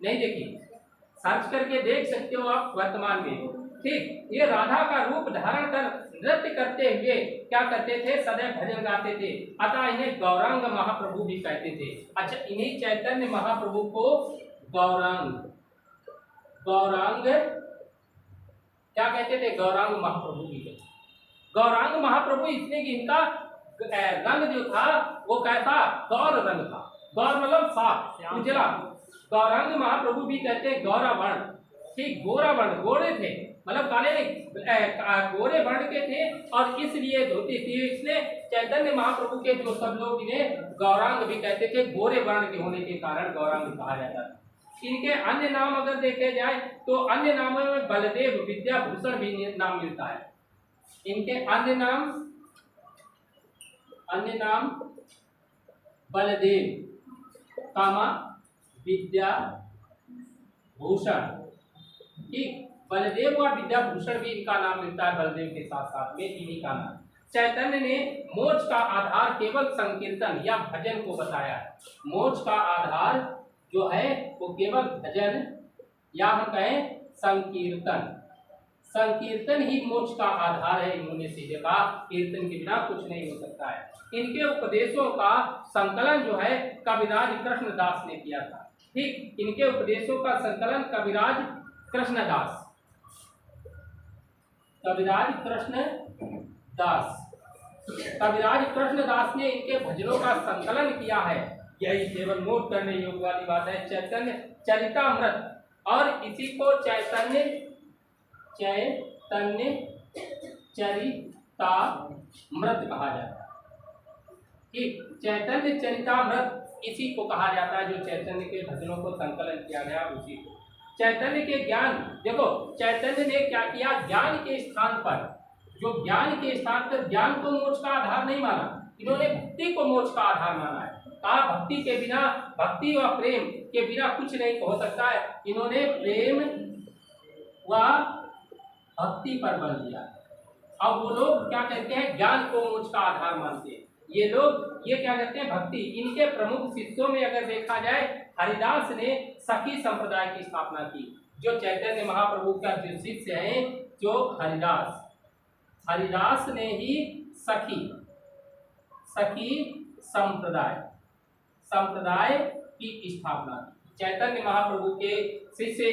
नहीं देखी, सर्च करके देख सकते हो आप वर्तमान में। ठीक, ये राधा का रूप धारण कर नृत्य करते हुए क्या करते थे, सदैव भजन गाते थे। अतः इन्हें गौरांग महाप्रभु भी कहते थे। अच्छा, इन्हीं चैतन्य महाप्रभु को गौरांग क्या कहते थे, गौरांग महाप्रभु भी कहते। गौरांग महाप्रभु इसलिए कि इनका रंग जो था वो कैसा, गौर रंग था। गौर मतलब साफ उजला। गौरांग महाप्रभु भी कहते हैं गौरा वर्ण। ठीक, गोरा वर्ण, गोरे थे, मतलब काले नहीं, गोरे वर्ण के थे और इसलिए धोती थी। इसलिए चैतन्य महाप्रभु के जो सब लोग इन्हें गौरांग भी कहते थे, गोरे वर्ण के होने के कारण गौरांग कहा जाता था। इनके अन्य नाम अगर देखे जाए तो अन्य नामों में बलदेव, विद्याभूषण भी नाम मिलता है। इनके अन्य नाम बलदेव, कामा, विद्याभूषण। ठीक, बलदेव और विद्याभूषण भी इनका नाम मिलता है, बलदेव के साथ साथ में इन्हीं का नाम। चैतन्य ने मोक्ष का आधार केवल संकीर्तन या भजन को बताया। मोक्ष का आधार जो है वो केवल भजन या हम कहें संकीर्तन। संकीर्तन ही मोक्ष का आधार है, इन्होंने सीधे कहा। कीर्तन के बिना कुछ नहीं हो सकता है। इनके उपदेशों का संकलन जो है कविराज कृष्णदास ने किया था। ठीक, इनके उपदेशों का संकलन कविराज कृष्णदास ने इनके भजनों का संकलन किया है। यही केवल नोट करने योग्य वाली बात है। चैतन्य चरितामृत, और इसी को चैतन्य चरितामृत कहा जाता है। ठीक, चैतन्य चरितामृत इसी को कहा जाता है, जो चैतन्य के भजनों को संकलन किया गया उसी को। चैतन्य के ज्ञान, देखो चैतन्य ने क्या किया, ज्ञान के स्थान पर, जो ज्ञान के स्थान पर, ज्ञान को मोक्ष का आधार नहीं माना, इन्होंने भक्ति को मोक्ष का आधार माना है। कहा भक्ति के बिना, भक्ति व प्रेम के बिना कुछ नहीं हो सकता है। इन्होंने प्रेम व भक्ति पर बल दिया। अब वो लोग क्या कहते हैं, ज्ञान को मोक्ष का आधार मानते हैं। ये लोग ये क्या कहते हैं, भक्ति। इनके प्रमुख शिष्यों में अगर देखा जाए, हरिदास ने सखी संप्रदाय की स्थापना की। जो चैतन्य महाप्रभु का जो शिष्य है, जो हरिदास ने ही सखी संप्रदाय की स्थापना की। चैतन्य महाप्रभु के शिष्य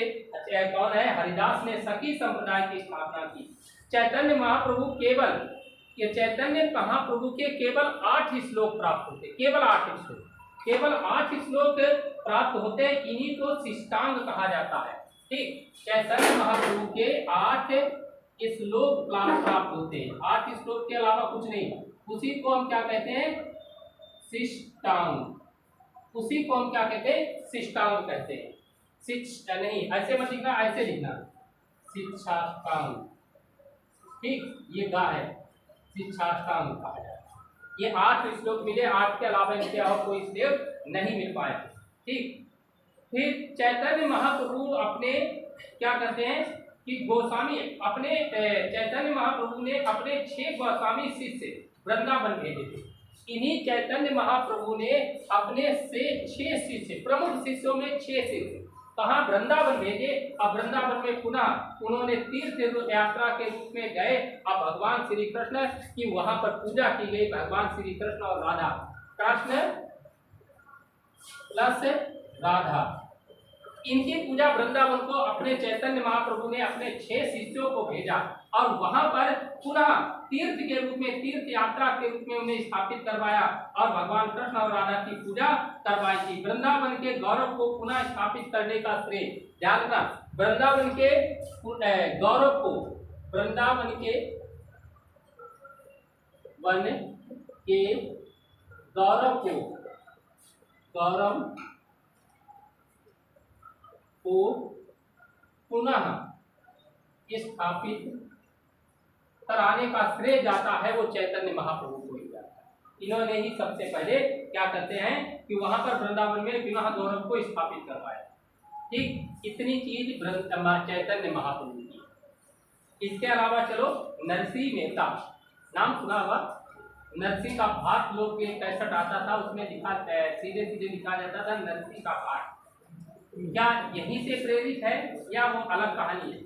कौन है, हरिदास ने सखी संप्रदाय की स्थापना की। चैतन्य महाप्रभु के केवल 8 श्लोक प्राप्त होते, केवल 8 श्लोक प्राप्त होते। इन्हीं को शिष्टांग कहा जाता है। ठीक, चैतन्य महाप्रभु के 8 श्लोक प्राप्त होते हैं। 8 श्लोक के अलावा कुछ नहीं। उसी को हम क्या कहते हैं, शिष्टांग। उसी को हम क्या कहते हैं, शिष्टांग कहते हैं। शिष्ट नहीं, ऐसे मत लिखना, ऐसे लिखना, शिक्षाष्टांग। ठीक, ये गा है, शिक्षाष्टांग कहा जाता है। ये 8 श्लोक मिले, 8 के अलावा इनके और कोई श्लोक नहीं मिल पाए। ठीक, फिर चैतन्य महाप्रभु अपने क्या करते हैं कि गोस्वामी, अपने चैतन्य महाप्रभु ने अपने 6 गोस्वामी शिष्य वृंदावन भेजे थे। इन्हीं चैतन्य महाप्रभु ने अपने से 6 शिष्य, प्रमुख शिष्यों में 6 शिष्य कहाँ, वृंदावन भेजे। अब वृंदावन में पुनः उन्होंने तीर्थ यात्रा के रूप में गए। अब भगवान श्री कृष्ण की वहां पर पूजा की गई। भगवान श्री कृष्ण और राधा, कृष्ण प्लस राधा, इनकी पूजा वृंदावन को अपने चैतन्य महाप्रभु ने अपने 6 शिष्यों को भेजा और वहां पर पुनः तीर्थ के रूप में, तीर्थ यात्रा के रूप में उन्हें स्थापित करवाया और भगवान कृष्ण और राधा की पूजा करवाई थी। वृंदावन के गौरव को पुनः स्थापित करने का श्रेय, ध्यान रखना, वृंदावन के गौरव को, वृंदावन के वन के गौरव को पुनः स्थापित कराने का श्रेय जाता है वो चैतन्य महाप्रभु को ही जाता है। इन्होंने ही सबसे पहले क्या करते हैं कि वहां पर वृंदावन में पुनः गौरव को स्थापित करवाया। ठीक, इतनी चीज चैतन्य महाप्रभु की। इसके अलावा चलो नरसिंह मेहता, नाम सुना होगा, नरसिंह का भाट लोग के कैसेट आता था, उसमें लिखा सीधे सीधे लिखा जाता था नरसिंह का भाट। क्या यहीं से प्रेरित है या वो अलग कहानी है?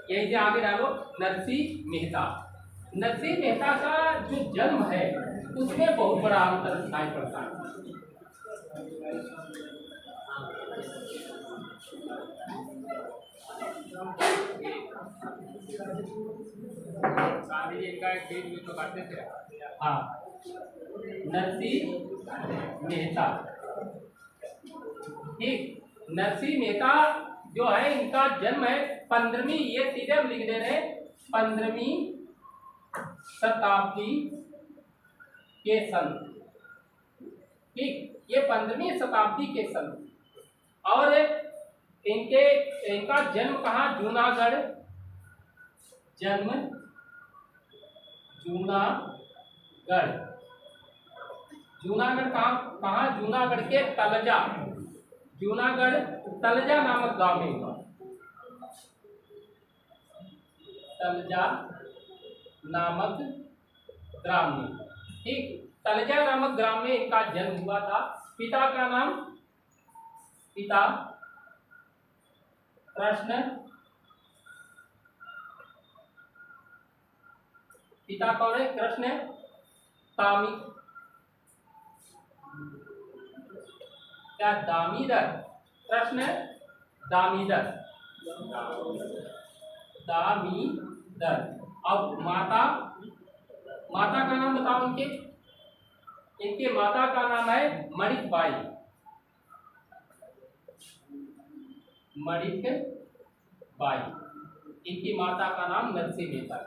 यही से आगे डालो, नरसिंह मेहता। नरसिंह मेहता का जो जन्म है उसमें बहुत बड़ा अंतर दिखाई पड़ता है। गांधी जी का एक बीच में तो करते थे। हाँ, नरसिंह मेहता, ठीक, नरसिंह मेहता जो है इनका जन्म है 15वीं, ये सीधे हम लिख दे रहे, 15वीं शताब्दी के संत। ठीक, ये 15वीं शताब्दी के संत। और इनका जन्म कहाँ? जूनागढ़, जन्म जूनागढ़। जूनागढ़ कहाँ? जूनागढ़ के तलजा, जूनागढ़ तलजा नामक गांव में हुआ। तलजा नामक ग्राम में, ठीक, तलजा नामक ग्राम में इनका जन्म हुआ था। पिता का नाम, पिता कृष्ण, पिता कौन है? कृष्ण तामी, क्या दामीदर, कृष्ण दामीदर, दामीदर। अब माता, माता का नाम बताओ इनके, इनके माता का नाम है मणिक बाई, मणिक बाई। इनकी माता का नाम नरसिंह मेहता।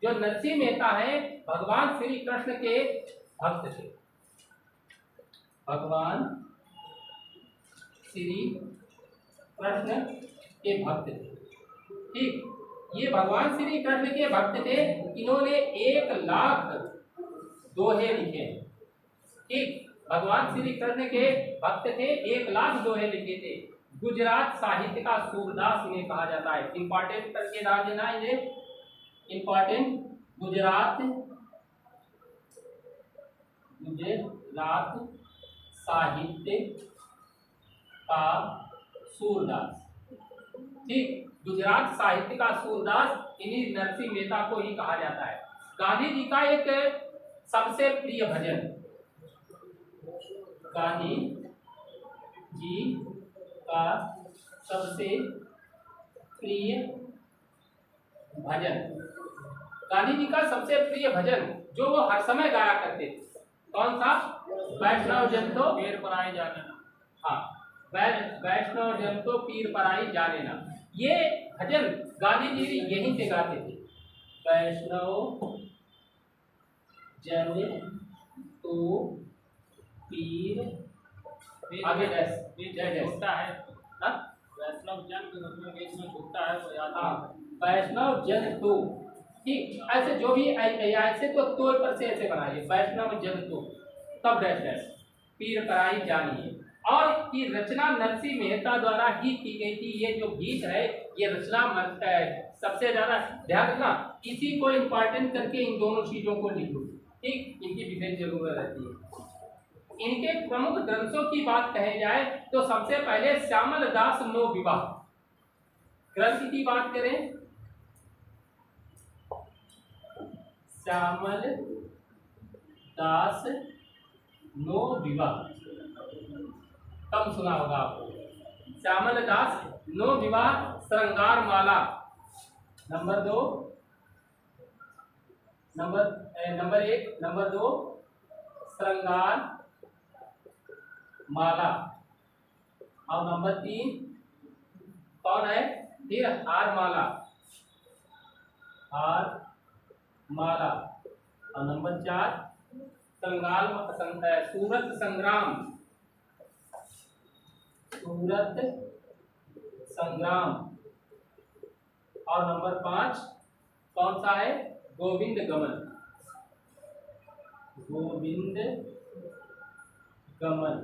जो नरसिंह मेहता है भगवान श्री कृष्ण के भक्त थे, भगवान श्री कृष्ण के भक्त थे। ठीक, ये भगवान श्री कृष्ण के भक्त थे। इन्होंने 1 लाख दोहे लिखे। ठीक, भगवान श्री कृष्ण के भक्त थे, 1 लाख दोहे लिखे थे। गुजरात साहित्य का सूरदास इन्हें कहा जाता है। इंपॉर्टेंट करके डाल देना इन्हें, इंपॉर्टेंट, गुजरात, गुजरात साहित्य का सूरदास। ठीक, गुजरात साहित्य का सूरदास इन्हीं नरसिंह मेहता को ही कहा जाता है। गांधी जी का एक सबसे प्रिय भजन, गांधी जी का सबसे प्रिय भजन, गांधी जी का सबसे प्रिय भजन जो वो हर समय गाया करते थे, कौन सा? वैष्णव जन तो पीर पराई जाने ना। हाँ, वैष्णव जन तो पीर पराई जाने ना। ये भजन गांधी जी यहीं से गाते थे। वैष्णव जन तो पीर, आगे छूटता है, वैष्णव जन के रूप में बीच में छूटता है वो याद। हाँ, वैष्णव जन तो, ठीक, ऐसे जो भी ऐसे तो पर से ऐसे बनाइए, वैष्णव जन तो, तब डैश डैश पीर पराई जानिए। और की रचना नरसिंह मेहता द्वारा ही की गई थी। ये जो गीत है ये रचना सबसे ज्यादा ध्यान रखना, इसी को इम्पोर्टेंट करके इन दोनों चीजों को लिखो। ठीक, इनकी विशेष जरूरत रहती है। इनके प्रमुख ग्रंथों की बात कही जाए तो सबसे पहले श्यामल दास नो विवाह ग्रंथ की बात करें, श्यामल दास नो विवाह, कब सुना होगा आपको? श्यामल दास नो विवाह श्रृंगार माला। नंबर 2 नंबर 1 नंबर 2 श्रृंगार माला। और नंबर 3 कौन है? फिर हार माला, हार माला। और नंबर 4 सूरत संग्राम, सूरत संग्राम। और नंबर 5 कौन सा है? गोविंद गमन, गोविंद गमन।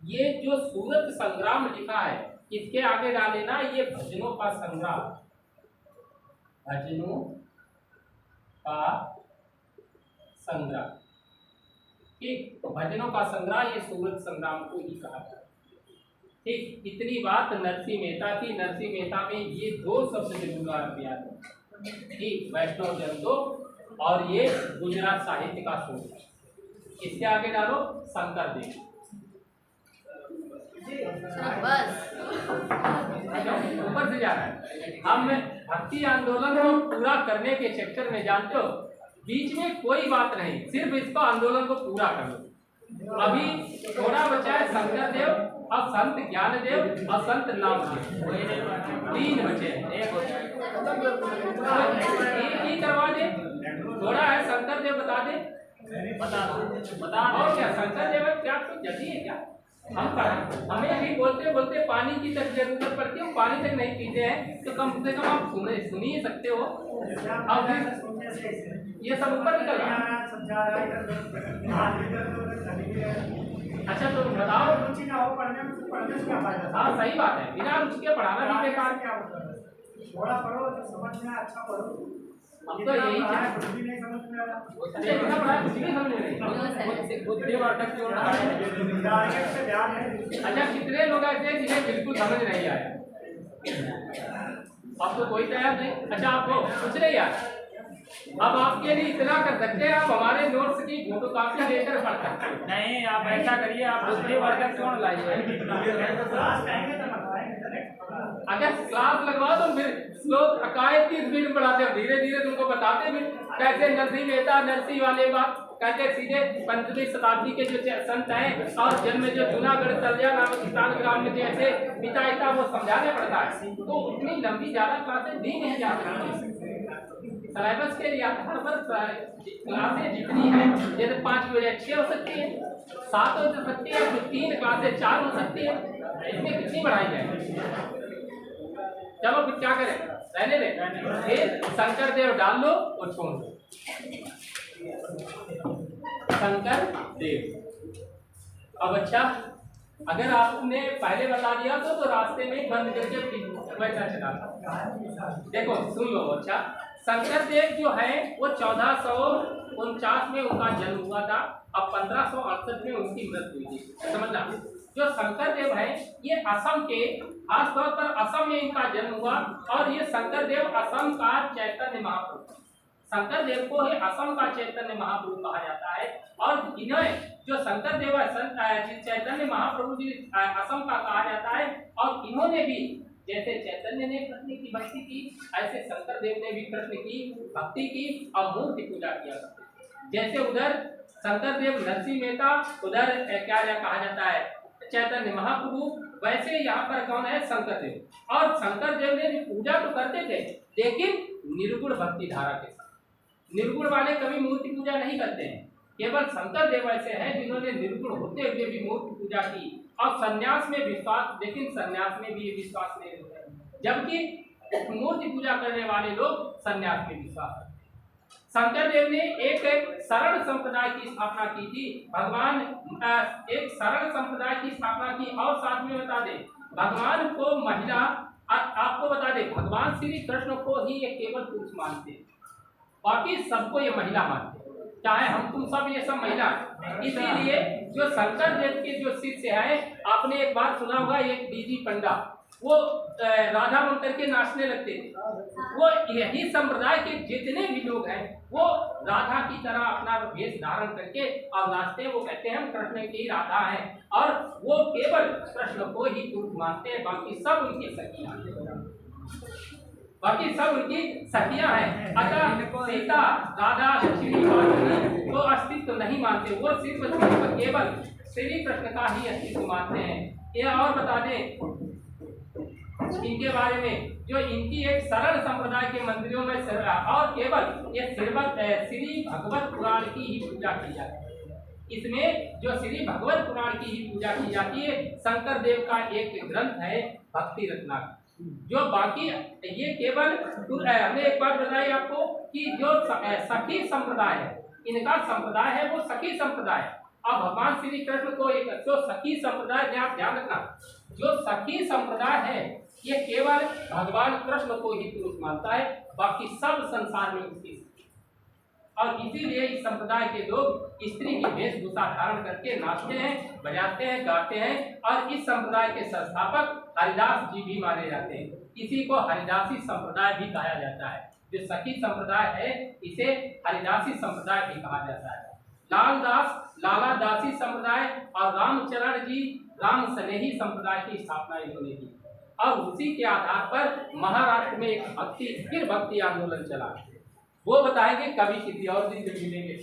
ये जो सूरत संग्राम लिखा है इसके आगे डाले ना, ये भजनों का संग्रह, भजनों का संग्रह। ठीक, तो भजनों का संग्रह ये सूरत संग्राम को ही कहा जाता है। ठीक, इतनी बात नरसिंह मेहता की। नरसिंह मेहता में ये 2 शब्द जरूर याद है। ठीक, वैष्णव जन तो और ये गुजरात साहित्य का सूत्र। इसके आगे डालो शंकर देव। ऊपर से जा रहा है। हम भक्ति आंदोलन को पूरा करने के चक्कर में जानते हो बीच में कोई बात नहीं, सिर्फ इसको आंदोलन को पूरा कर लो। अभी थोड़ा बचा है शंकर देव और संत ज्ञान देव और संत नामदेव, 3 बचे हैं। एक ही करवा दे, थोड़ा है शंकर देव बता दे, बता। और क्या शंकर देव क्या कुछ जल्दी है क्या? हमें अभी बोलते बोलते पानी की तक जरूरत पड़ती है, पानी तक नहीं पीते हैं तो कम से कम आप सुन ही सकते हो। अब ये सब ऊपर निकल रहा है। अच्छा तो बताओ, रुचि ना हो पढ़ने में, पढ़ने से क्या फायदा? हाँ सही बात है, बिना रुचि के पढ़ाना भी बेकार। क्या होता है? थोड़ा पढ़ो तो समझ में अच्छा पढ़ो। अब तो यही कुछ भी नहीं समझ में आ रहा। अच्छा इतना पढ़ा कुछ भी समझ में नहीं। बुद्धिवर्धक क्यों? अच्छा कितने लोग ऐसे हैं जिन्हें बिल्कुल समझ नहीं आया? अब तो कोई तैयार नहीं। अच्छा आपको कुछ नहीं आया, अब आपके लिए इतना कर सकते हैं, आप हमारे नोट्स की फोटोकॉपी लेकर पढ़ सकते हैं। नहीं आप ऐसा करिए, आप बुद्धिवर्धक क्यों लाइए? अगर क्लास लगवा तो फिर स्लो अकायद की स्पीड बढ़ाते हैं, धीरे धीरे तुमको बताते फिर कैसे नरसिंह मेहता नरसिंह वाले बात कहते सीधे 15वीं शताब्दी के जो संत हैं और जन्म जो जूनागढ़ तलिया नामक किसान ग्राम में जैसे पिता वो समझाने पड़ता है। तो उतनी लंबी ज्यादा क्लासें दी नहीं जा सकती सिलेबस के लिए। हर बार क्लासें जितनी है जैसे 5 की बजाय 6 हो सकती है, 7 हो सकती है, तो 3 क्लासें 4 हो सकती है, इसमें कितनी बढ़ाई जाए? चलो फिर क्या करें, रहने दे। फिर शंकर देव डाल लो और छोड़ दो। शंकर देव। अब अच्छा अगर आपने पहले बता दिया तो रास्ते में बंद करके वैसा चला। देखो सुन लो। अच्छा शंकर देव जो है वो 1449 में उनका जन्म हुआ था, अब 1568 में उनकी मृत्यु हुई थी। समझना, जो शंकर देव है ये असम के, खासतौर पर असम में इनका जन्म हुआ और ये शंकर देव असम का चैतन्य महाप्रभु, शंकर देव को ही असम का चैतन्य महाप्रभु कहा जाता है। और इन्हें जो शंकर देव चैतन्य महाप्रभु जी असम का कहा जाता है, और इन्होंने भी जैसे चैतन्य ने कृष्ण की भक्ति की, ऐसे शंकर देव ने भी कृष्ण की भक्ति की और मूर्ति पूजा किया। जैसे उधर शंकर देव नरसिंह मेहता, उधर क्या कहा जाता है चैतन्य महाप्रभु, वैसे यहाँ पर कौन है? शंकर देव। और शंकर देव ने पूजा तो करते थे लेकिन निर्गुण भक्ति धारा के साथ। निर्गुण वाले कभी मूर्ति पूजा नहीं करते हैं, केवल शंकर देव ऐसे हैं जिन्होंने निर्गुण होते हुए भी मूर्ति पूजा की और संन्यास में विश्वास, लेकिन संन्यास में भी विश्वास नहीं होता, जबकि मूर्ति पूजा करने वाले लोग संन्यास में विश्वास करते हैं। शंकर देव ने एक सरल संप्रदाय की स्थापना की थी। भगवान एक सरल संप्रदाय की स्थापना की। और साथ में बता दे भगवान को महिला, आपको बता दे भगवान श्री कृष्ण को ही ये केवल पुरुष मानते हैं, बाकी सबको ये महिला मानते हैं, चाहे हम तुम सब ये सब महिला। इसीलिए जो शंकर देव के जो शिष्य है, आपने एक बार सुना होगा, एक डीजी पंडा वो राधा बन करके नाचने लगते थे। वो यही संप्रदाय के जितने भी लोग हैं वो राधा की तरह अपना वेश धारण करके और नाचते हैं। वो कहते हैं हम कृष्ण की राधा हैं और वो केवल कृष्ण को ही पुरुष मानते हैं, बाकी सब उनकी सखियां हैं, बाकी सब उनकी सखियां हैं। अतः सीता, राधा, लक्ष्मी, माधुरी वो अस्तित्व नहीं मानते, वो सिर्फ केवल श्री कृष्ण का ही अस्तित्व मानते हैं। यह और बता दें इनके बारे में, जो इनकी एक सरल संप्रदाय के मंदिरों में और केवल ये श्री भगवत पुराण की ही पूजा की जाती है। इसमें जो श्री भगवत पुराण की ही पूजा की जाती है। शंकर देव का एक ग्रंथ है भक्ति रत्नाकर, जो बाकी ये केवल हमने एक बार बताई आपको कि जो सखी संप्रदाय है, इनका संप्रदाय है वो सखी संप्रदाय। अब भगवान श्री कृष्ण को एक जो सखी संप्रदाय, ध्यान रखना, जो सखी संप्रदाय है ये केवल भगवान कृष्ण को ही पुरुष मानता है, बाकी सब संसार में उसकी। और इसीलिए इस संप्रदाय के लोग स्त्री की वेशभूषा धारण करके नाचते हैं, बजाते हैं, गाते हैं। और इस संप्रदाय के संस्थापक हरिदास जी भी माने जाते हैं। इसी को हरिदासी संप्रदाय भी कहा जाता है। जो सखी संप्रदाय है इसे हरिदासी संप्रदाय भी कहा जाता है। लालदास लाला दासी संप्रदाय और रामचरण जी राम स्नेही संप्रदाय की स्थापना इन्होंने की। और उसी के आधार पर महाराष्ट्र में एक फिर भक्ति आंदोलन चला। वो बताएंगे कभी किसी और दिन जब मिलेंगे।